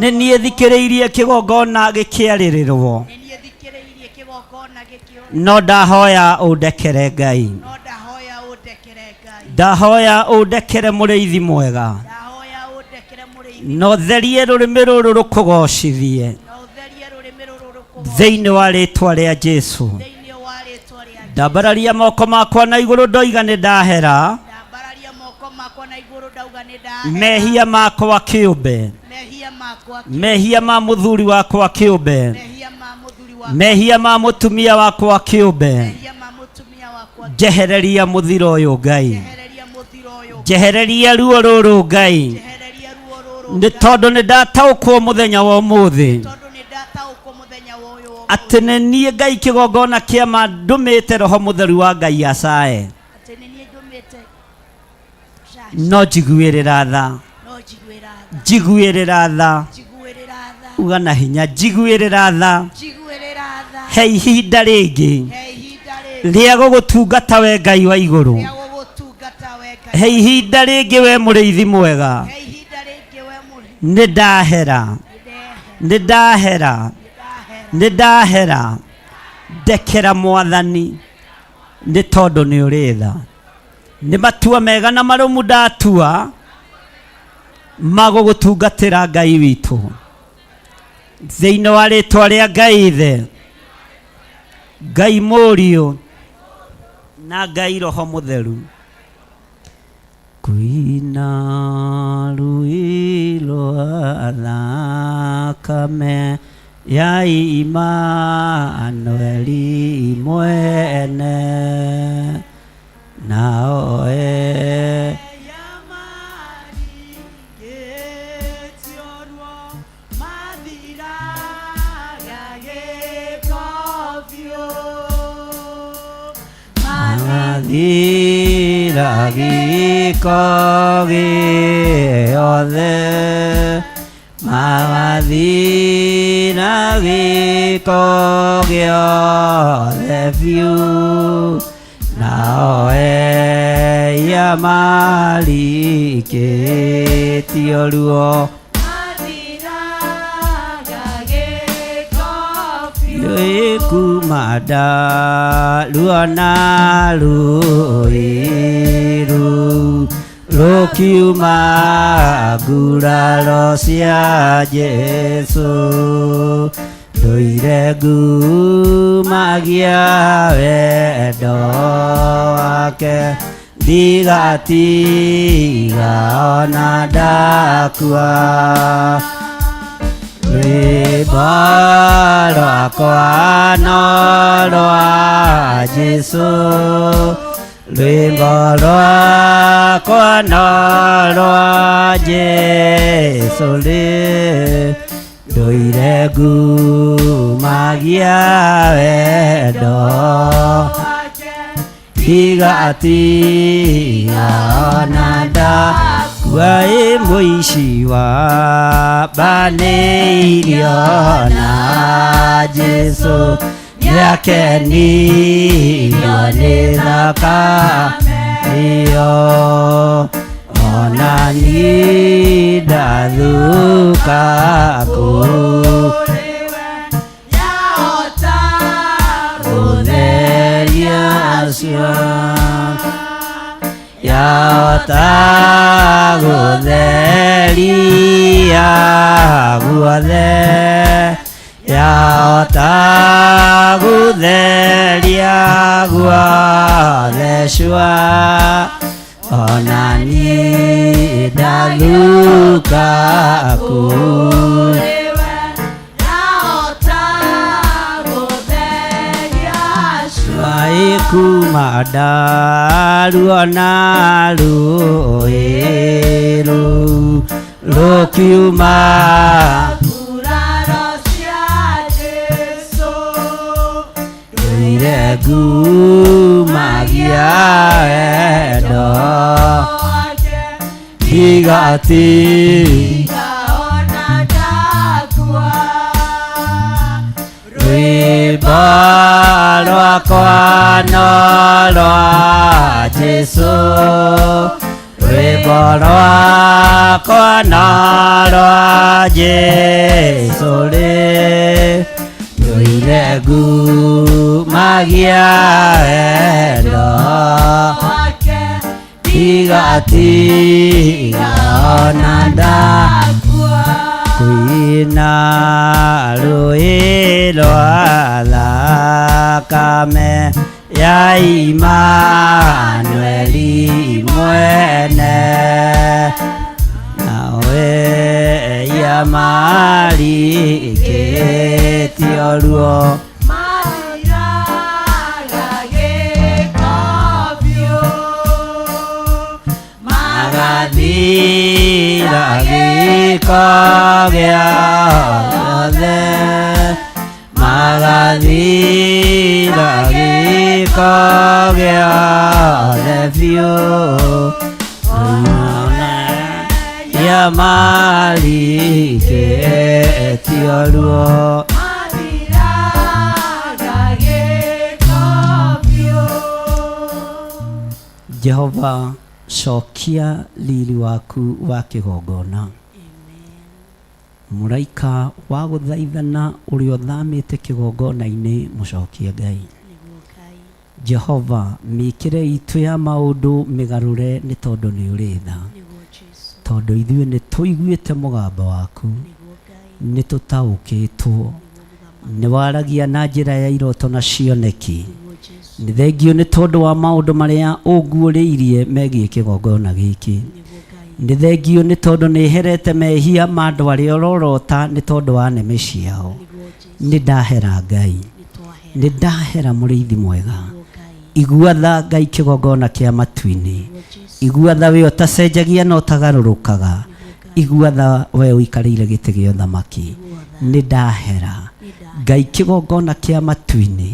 nĩ niĩ thikĩrĩirie kĩgongona gĩkĩarĩrĩrwo nĩ niĩ thikĩrĩirie kĩgongona gĩkĩorotwo no ndahoya ũndekere Ngai no ndahoya ũndekere Ngai ndahoya ũndekere mũrĩithi mwega ndahoya ũndekere mũrĩithi no therie rũrĩmĩ rũrũ rũkũgocithie na ũtherie rũrĩmĩ rũrũ rũkũgocithie thĩinĩ wa rĩtwa rĩa Jesũ thĩinĩ wa rĩtwa rĩa ndambararia moko makwa na igũrũ ndoiga nĩ ndahera ndambararia moko makwa na igũrũ ndauga nĩ ndahera mehia makwa kĩũmbe mehia makwa mehia ma mũthuri wakwa kĩũmbe mehia ma mũthuri wakwa mehia ma mũtumia wakwa kĩũmbe mehia ma mũtumia wakwa njehereria mũthiro ũyũ Ngai njehereria mũthiro ũyũ njehereria ruo rũrũ Ngai njehereria ruo rũrũ nĩ tondũ nĩ ndataũkwo mũthenya wa ũmũthĩ tondũ nĩ ndataũkwo mũthenya wa ũyũ atĩ nĩ niĩ Ngai kĩgongona kĩama ndũmĩte Roho Mũtheru wa Ngai acae atĩ nĩ niĩ ndũmĩte no njiguĩrĩra tha njiguĩrĩra tha uga na hinya njiguĩrĩra tha he ihinda rĩngĩ rĩa gũgũtungata we Ngai wa igũrũ he ihinda rĩngĩ we mũrĩithi mwega nĩ ndahera ndekera Mwathani nĩ tondũ nĩ ũrĩ tha nĩ matua mega na marũmu ndatua magũgũtungatĩra Ngai witũ thĩinĩ wa rĩtwa rĩa Ngai Ithe Ngai Mũriũ na Ngai Roho Mũtheru kuina rũĩ rwa thakame ya Imanueli mwene naoe mathira gĩko gĩothe mathira gĩko gĩothe biũ naoe marikĩtio ruo kumada luana luiru lokiuma guraro cia Jesu loiregu magia wendo wake ndigatiga ona ndakua rwĩmbo rwakwa no rwa Jesu rwĩmbo rwakwa no rwa Jesu ndũire ngumagia wendo ndigatiga ona ndakua mũici wa banĩirio na Jesu nĩakenirio nĩ thakame ĩyo ona niĩ ndathuka kũrĩwe yahota gũtheria yahota gũtheria guothe yahota gũtheria guothe cua ona niĩ ndathuka kũrĩwe yahota gũtheria cua kuma ndaruona rũĩ rũu rũkiuma nguraro cia Jesu rũire ngumagia wendo ndigatiga ona ndakua rwĩmbo rwakwa no rwa Jesu rwĩmbo rwakwa no rwa Jesu rũire ngumagia wendo ndigatiga ona ndakua kuina rũĩ rwa thakame ya Imanueli mwene nawe ya marikĩtio ruo magathira gĩko gĩothe magathira gĩko gĩothe biũ ya mali ke tiaruo Jehova cokia riri waku wa kĩgongona. Mũraika wa gũthaithana ũrĩa ũthamĩte kĩgongona-inĩ mũcokie Ngai. Jehova mĩkĩre itũ ya maũndũ mĩgarũre nĩ tondũ nĩ ũrĩ tha. Tondũ ithuĩ nĩ tũiguĩte mũgambo waku, nĩ tũtaũkĩtwo, nĩ waragia na njĩra ya iroto na cioneki. Nĩ thengio nĩ tondũ wa maũndũ marĩa ũguũrĩirie megiĩ kĩgongona gĩkĩ. Nĩ thengio nĩ tondũ nĩ herete mehia ma andũ arĩa ũrorota nĩ tondũ wa neme ciao. Nĩ ndahera Ngai, nĩ ndahera mũrĩithi mwega. Igua tha Ngai kĩgongona kĩa matu-inĩ. Igua tha we ũtacenjagia na ũtagarũrũkaga. Igua tha we ũikarĩire gĩtĩ gĩa ũthamaki. Nĩ ndahera Ngai kĩgongona kĩa matu-inĩ.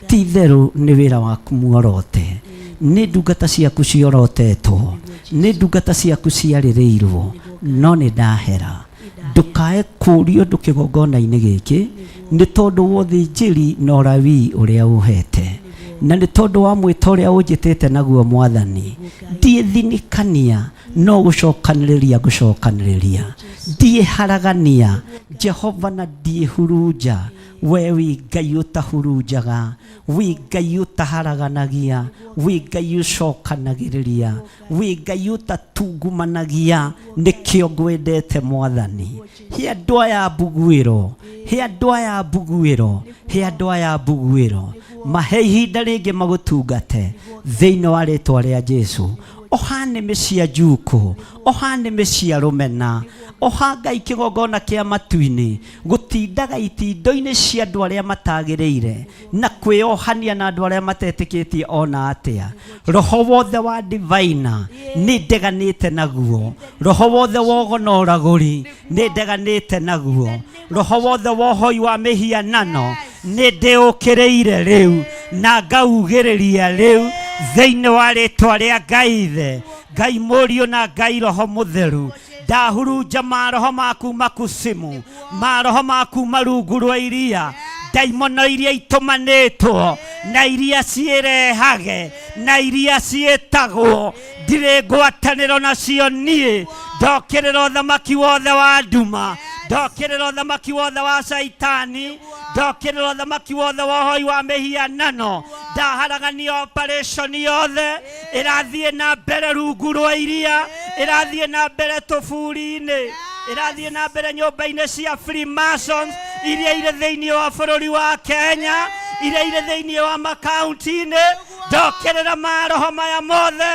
Ti itherũ nĩ wĩra waku muorote. Nĩ ndungata ciaku ciorotetwo. Nĩ ndungata ciaku ciarĩrĩirwo. No nĩ ndahera ndũkae kũũrio ũndũ kĩgongona-inĩ gĩkĩ nĩ tondũ wa ũthĩnjĩri na ũrawi ũrĩa ũhete. Na nĩ tondũ wa mwĩto ũrĩa ũnjĩtĩte naguo Mwathani. Ndiĩthinikania no gũcokanĩrĩria ngũcokanĩrĩria. Ndiĩharagania Jehova na ndiĩhurunja. We wi Ngai ũtahurunjaga, wi Ngai ũtaharaganagia, wi Ngai ũcokanagĩrĩria, wi Ngai ũtatungumanagia. Nĩkĩo ngwendete Mwathani. He andũ aya mbuguĩro, he andũ aya mbuguĩro, he andũ aya mbuguĩro. Mahe ihinda rĩngĩ magũtungate thĩinĩ wa rĩĩtwa rĩa Jesũ. Oha nĩmĩ cia njuku, oha nĩmĩ cia rũmena, oha Ngai kĩgongona kĩa matu-inĩ gũtindaga itindo-inĩ cia andũ arĩa matagĩrĩire na kwĩohania na andũ arĩa matetĩkĩtie ona atĩa. Roho wothe wa divina nĩ ndeganĩte naguo. Roho wothe wa ũgonoragũri nĩ ndeganĩte naguo. Roho wothe wa ũhoi wa mĩhianano nĩ ndĩũkĩrĩire rĩu na ngaugĩrĩria rĩu thĩinĩ wa rĩĩtwa rĩa Ngai Ithe, Ngai Mũriũ na Ngai Roho Mũtheru. Ndahurunja maroho maku makusimu, maroho maku marungu rwa iria, ndaimono iria itumanĩtwo na iria ciĩrehage na iria ciĩtagwo. Ndirĩ ngwatanĩro nacio niĩ. Ndokĩrĩra ũthamaki wothe wa nduma, ndokĩrĩra ũthamaki wothe wa Saitani, ndokĩrĩra ũthamaki wothe wa ũhoi wa mĩhianano. Ndaharagania operation yothe ĩrathiĩ na mbere rungu rwa iria, ĩrathiĩ na mbere tũburi-inĩ, ĩrathiĩ na mbere nyũmba-inĩ cia Freemasons iria irĩ thĩinĩ wa bũrũri wa Kenya, iria irĩ thĩinĩ wa makaunti-inĩ. Ndokĩrĩra maroho maya mothe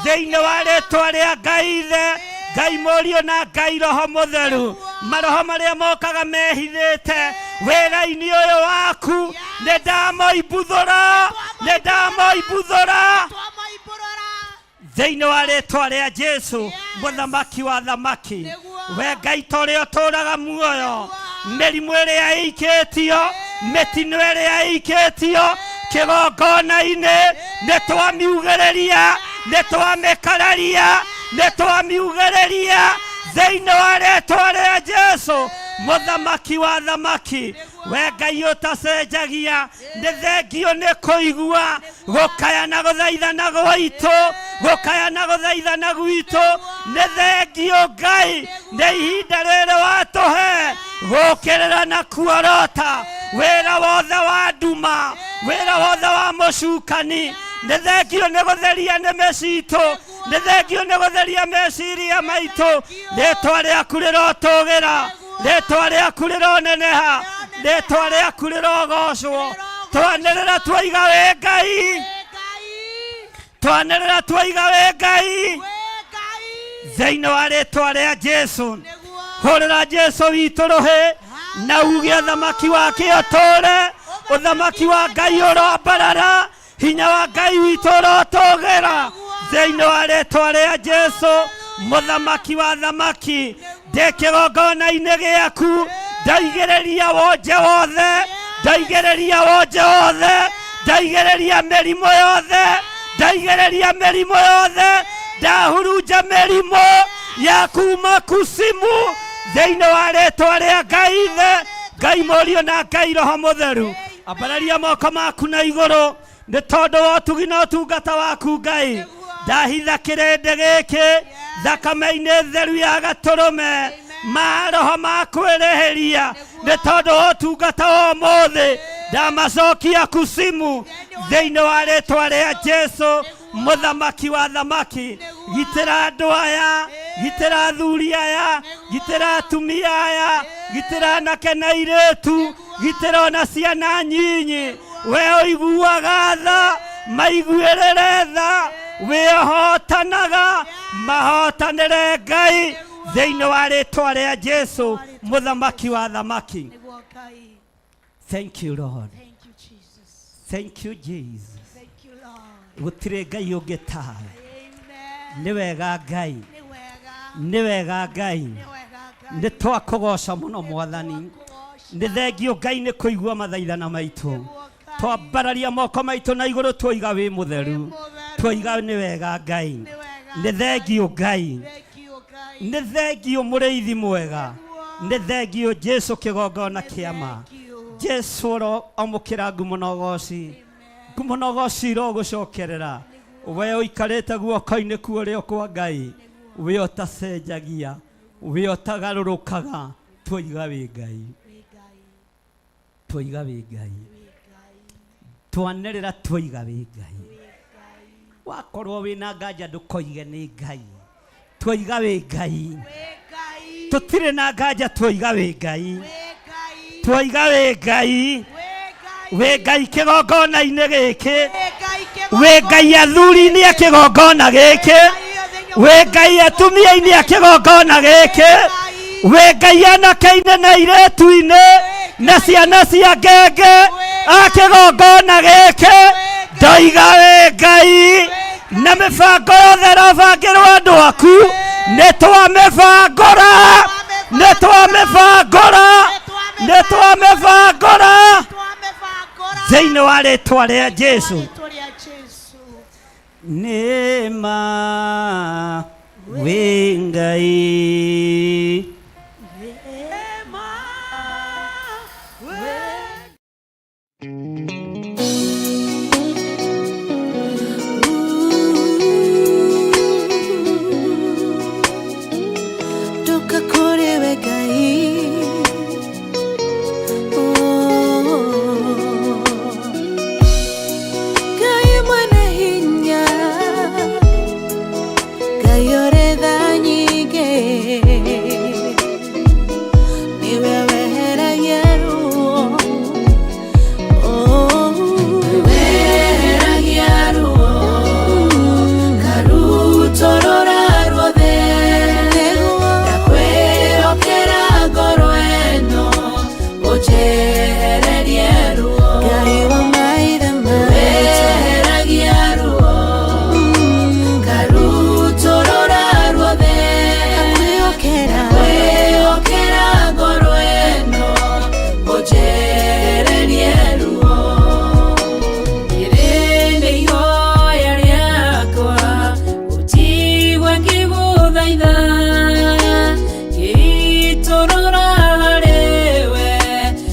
thĩinĩ wa rĩĩtwa rĩa Ngai Ithe, Ngai Mũriũ na Ngai Roho Mũtheru. Maroho marĩa mokaga mehithĩte wĩra-inĩ ũyũ waku nĩ ndamoimbuthũra, nĩ ndamoimbuthũra thĩinĩ wa rĩĩtwa rĩa Jesũ mũthamaki wa thamaki. We Ngai ta ũrĩa ũtũũraga muoyo, mĩrimũ ĩrĩa ĩikĩtio, mĩtino ĩrĩa ĩikĩtio kĩgongona-inĩ nĩ twamiugĩrĩria, nĩ twamĩkararia, nĩ twamiugĩrĩria thĩinĩ wa rĩĩtwa rĩa Jesũ mũthamaki wa thamaki. We Ngai ũtacenjagia, nĩ thengio nĩ kũigua gũkaya na gũthaithana gwitũ, gũkaya na gũthaithana gwitũ. Nĩ thengio Ngai nĩ ihinda rĩrĩ watũhe gũkĩrĩra na kuorota wĩra wothe wa nduma, wĩra wothe wa mũcukani. Nĩ thengio nĩ gũtheria nĩmĩ citũ, nĩ thengio nĩ gũtheria meciria maitũ. Rĩĩtwa rĩaku rĩrotũgĩra, rĩĩtwa rĩaku rĩroneneha, rĩĩtwa rĩaku rĩrogocwo. Twanĩrĩra twaiga wĩ Ngai, twanĩrĩra twaiga wĩ Ngai thĩinĩ wa rĩĩtwa rĩa Jesũ. Hũrĩra Jesũ witũ rũhĩ na uge ũthamaki wake ũtũũre, ũthamaki wa Ngai ũrombarara, hinya wa Ngai witũ ũrotũgĩra thĩinĩ wa rĩĩtwa rĩa Jesũ mũthamaki wa thamaki. Ndĩ kĩgongona-inĩ gĩaku ndaigĩrĩria wonje wothe, ndaigĩrĩria wonje wothe, ndaigĩrĩria mĩrimũ yothe, ndaigĩrĩria mĩrimũ yothe, ndahurunja mĩrimũ ya kuma kusimu thĩinĩ wa rĩĩtwa rĩa Ngai Ithe, Ngai Mũriũ na Ngai Roho Mũtheru. Ambararia moko maku na igũrũ nĩ tondũ wa ũtugi na ũtungata waku Ngai. Ndahitha kĩrĩndĩ gĩkĩ thakame-inĩ theru ya Gatũrũme, maroho ma kwĩrĩhĩria nĩ tondũ wa ũtungata wa ũmũthĩ. Ndamacokia kusimu thĩinĩ wa rĩĩtwa rĩa Jesũ, mũthamaki wa thamaki. Gitĩra andũ aya, gitĩra athuri aya, gitĩra atumia aya, gitĩra anake na airĩtu, gitĩra ona ciana nyinyi. We ũiguaga tha, maiguĩrĩre tha, wĩhotanaga, mahotanĩre Ngai thĩinĩ wa rĩĩtwa rĩa Jesũ, mũthamaki wa thamaki. Thank you, Lord. Thank you, Jesus. Thank you, Jesus. Thank you, Lord. Gũtirĩ Ngai ũngĩ tawe. Amen. Nĩ wega Ngai, Nĩ wega. nĩ wega Ngai. Nĩ wega Ngai. Nĩ twakũgoca mũno Mwathani. Kũgoca. Nĩ thengio Ngai nĩ kũigua mathaithana maitũ. Nĩguo Ngai. Twambararia moko maitũ na igũrũ twoiga wĩ mũtheru. Mũtheru. Twoiga nĩ wega Ngai. Nĩ wega Nĩ thengio Ngai. Thank you, Ngai. Nĩ thengio mũrĩithi mwega. Nĩ thengio Jesũ kĩgongona kĩa ma. Thank you. Jesũ ro amũkĩra ngumonogoci. Ngumonogoci ro gũcokerera. We ũikarĩte guoko-inĩ kuo kwa Ngai. We ũtacenjagia. We ũtagarũrũkaga. Twoiga wĩ Ngai. Twoiga wĩ Ngai. Twanĩrĩra twoiga wĩ Ngai. Wakorwo wĩna nganja ndũkoige nĩ Ngai. Twoiga wĩ Ngai. Tũtirĩ na nganja twoiga wĩ Ngai. Twoiga wĩ Ngai. Wĩ Ngai kĩgongona-inĩ gĩkĩ. Wĩ Ngai athuri-inĩ a kĩgongona gĩkĩ. Wĩ Ngai atumia-inĩ a kĩgongona gĩkĩ. Wĩ Ngai anake-inĩ na airĩtu-inĩ na ciana cia ngenge a kĩgongona gĩkĩ. Ndoiga wĩ Ngai. Na mĩbango yothe ĩrabangĩrwo andũ aku nĩ twamĩbangũra. Nĩ twamĩbangũra. Nĩ twamĩbangũra thĩinĩ wa rĩĩtwa rĩa Jesũ. Nĩ ma wĩ Ngai.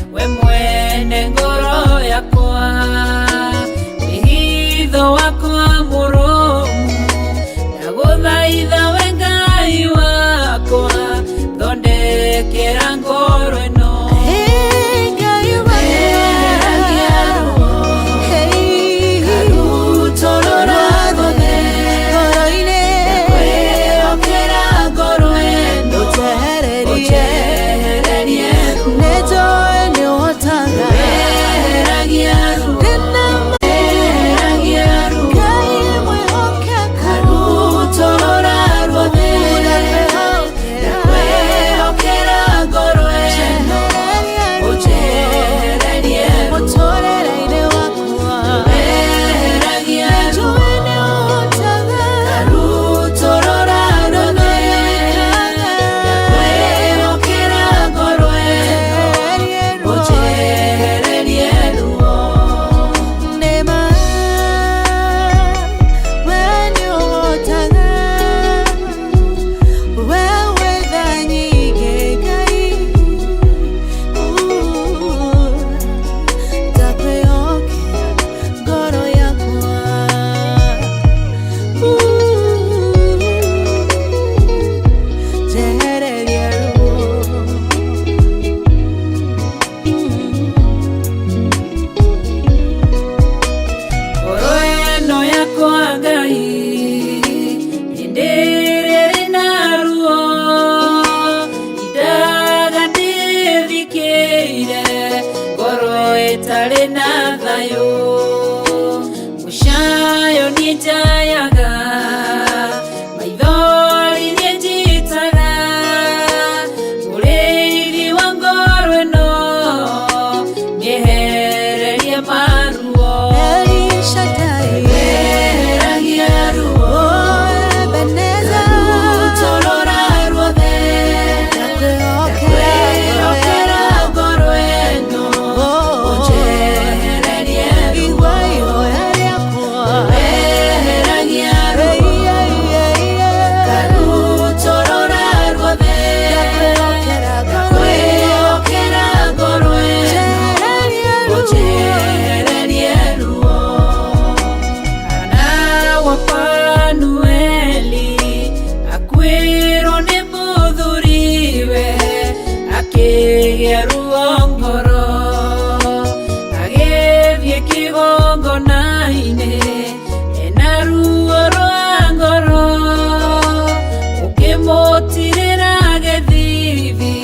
We tari na thayo mushayo nitayaga maithori njitaga uriri wa ngoro ĩno nyehererie maruo weheragia ruo rutorora ruothe ndakwĩhokera ngoro ĩno ũnjehererie ruo weheragia ruo karutorora ruothe ndakwĩhokera ngoro ĩno ũnjehererie ruo kana wa Panueli akwĩrwo nĩ mũthuriwe akĩgĩa ruo ngoro agĩthiĩ kĩgongona-inĩ ena ruo rwa ngoro ũkĩmũtirĩra gĩthithi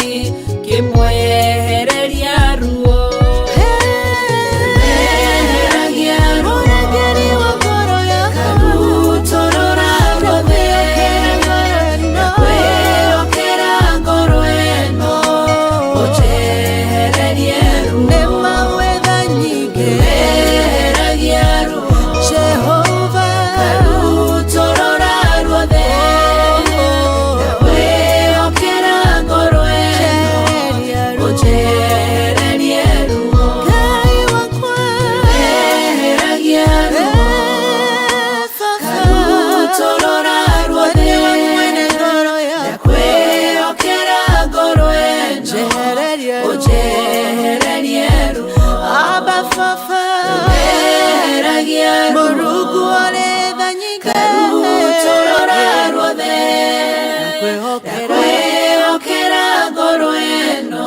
kĩmwehereria ruo weheragia ruo karutorora ruothe ndakwĩhokera ngoro ĩno ũnjehererie ruo weheragia ruo karutorora ruothe ndakwĩhokera ngoro ĩno ũnjehererie ruo weheragia ruo karutorora ruothe ndakwĩhokera ngoro ĩno ũnjehererie ruo weheragia ruo karutorora ruothe ndakwĩhokera ngoro ĩno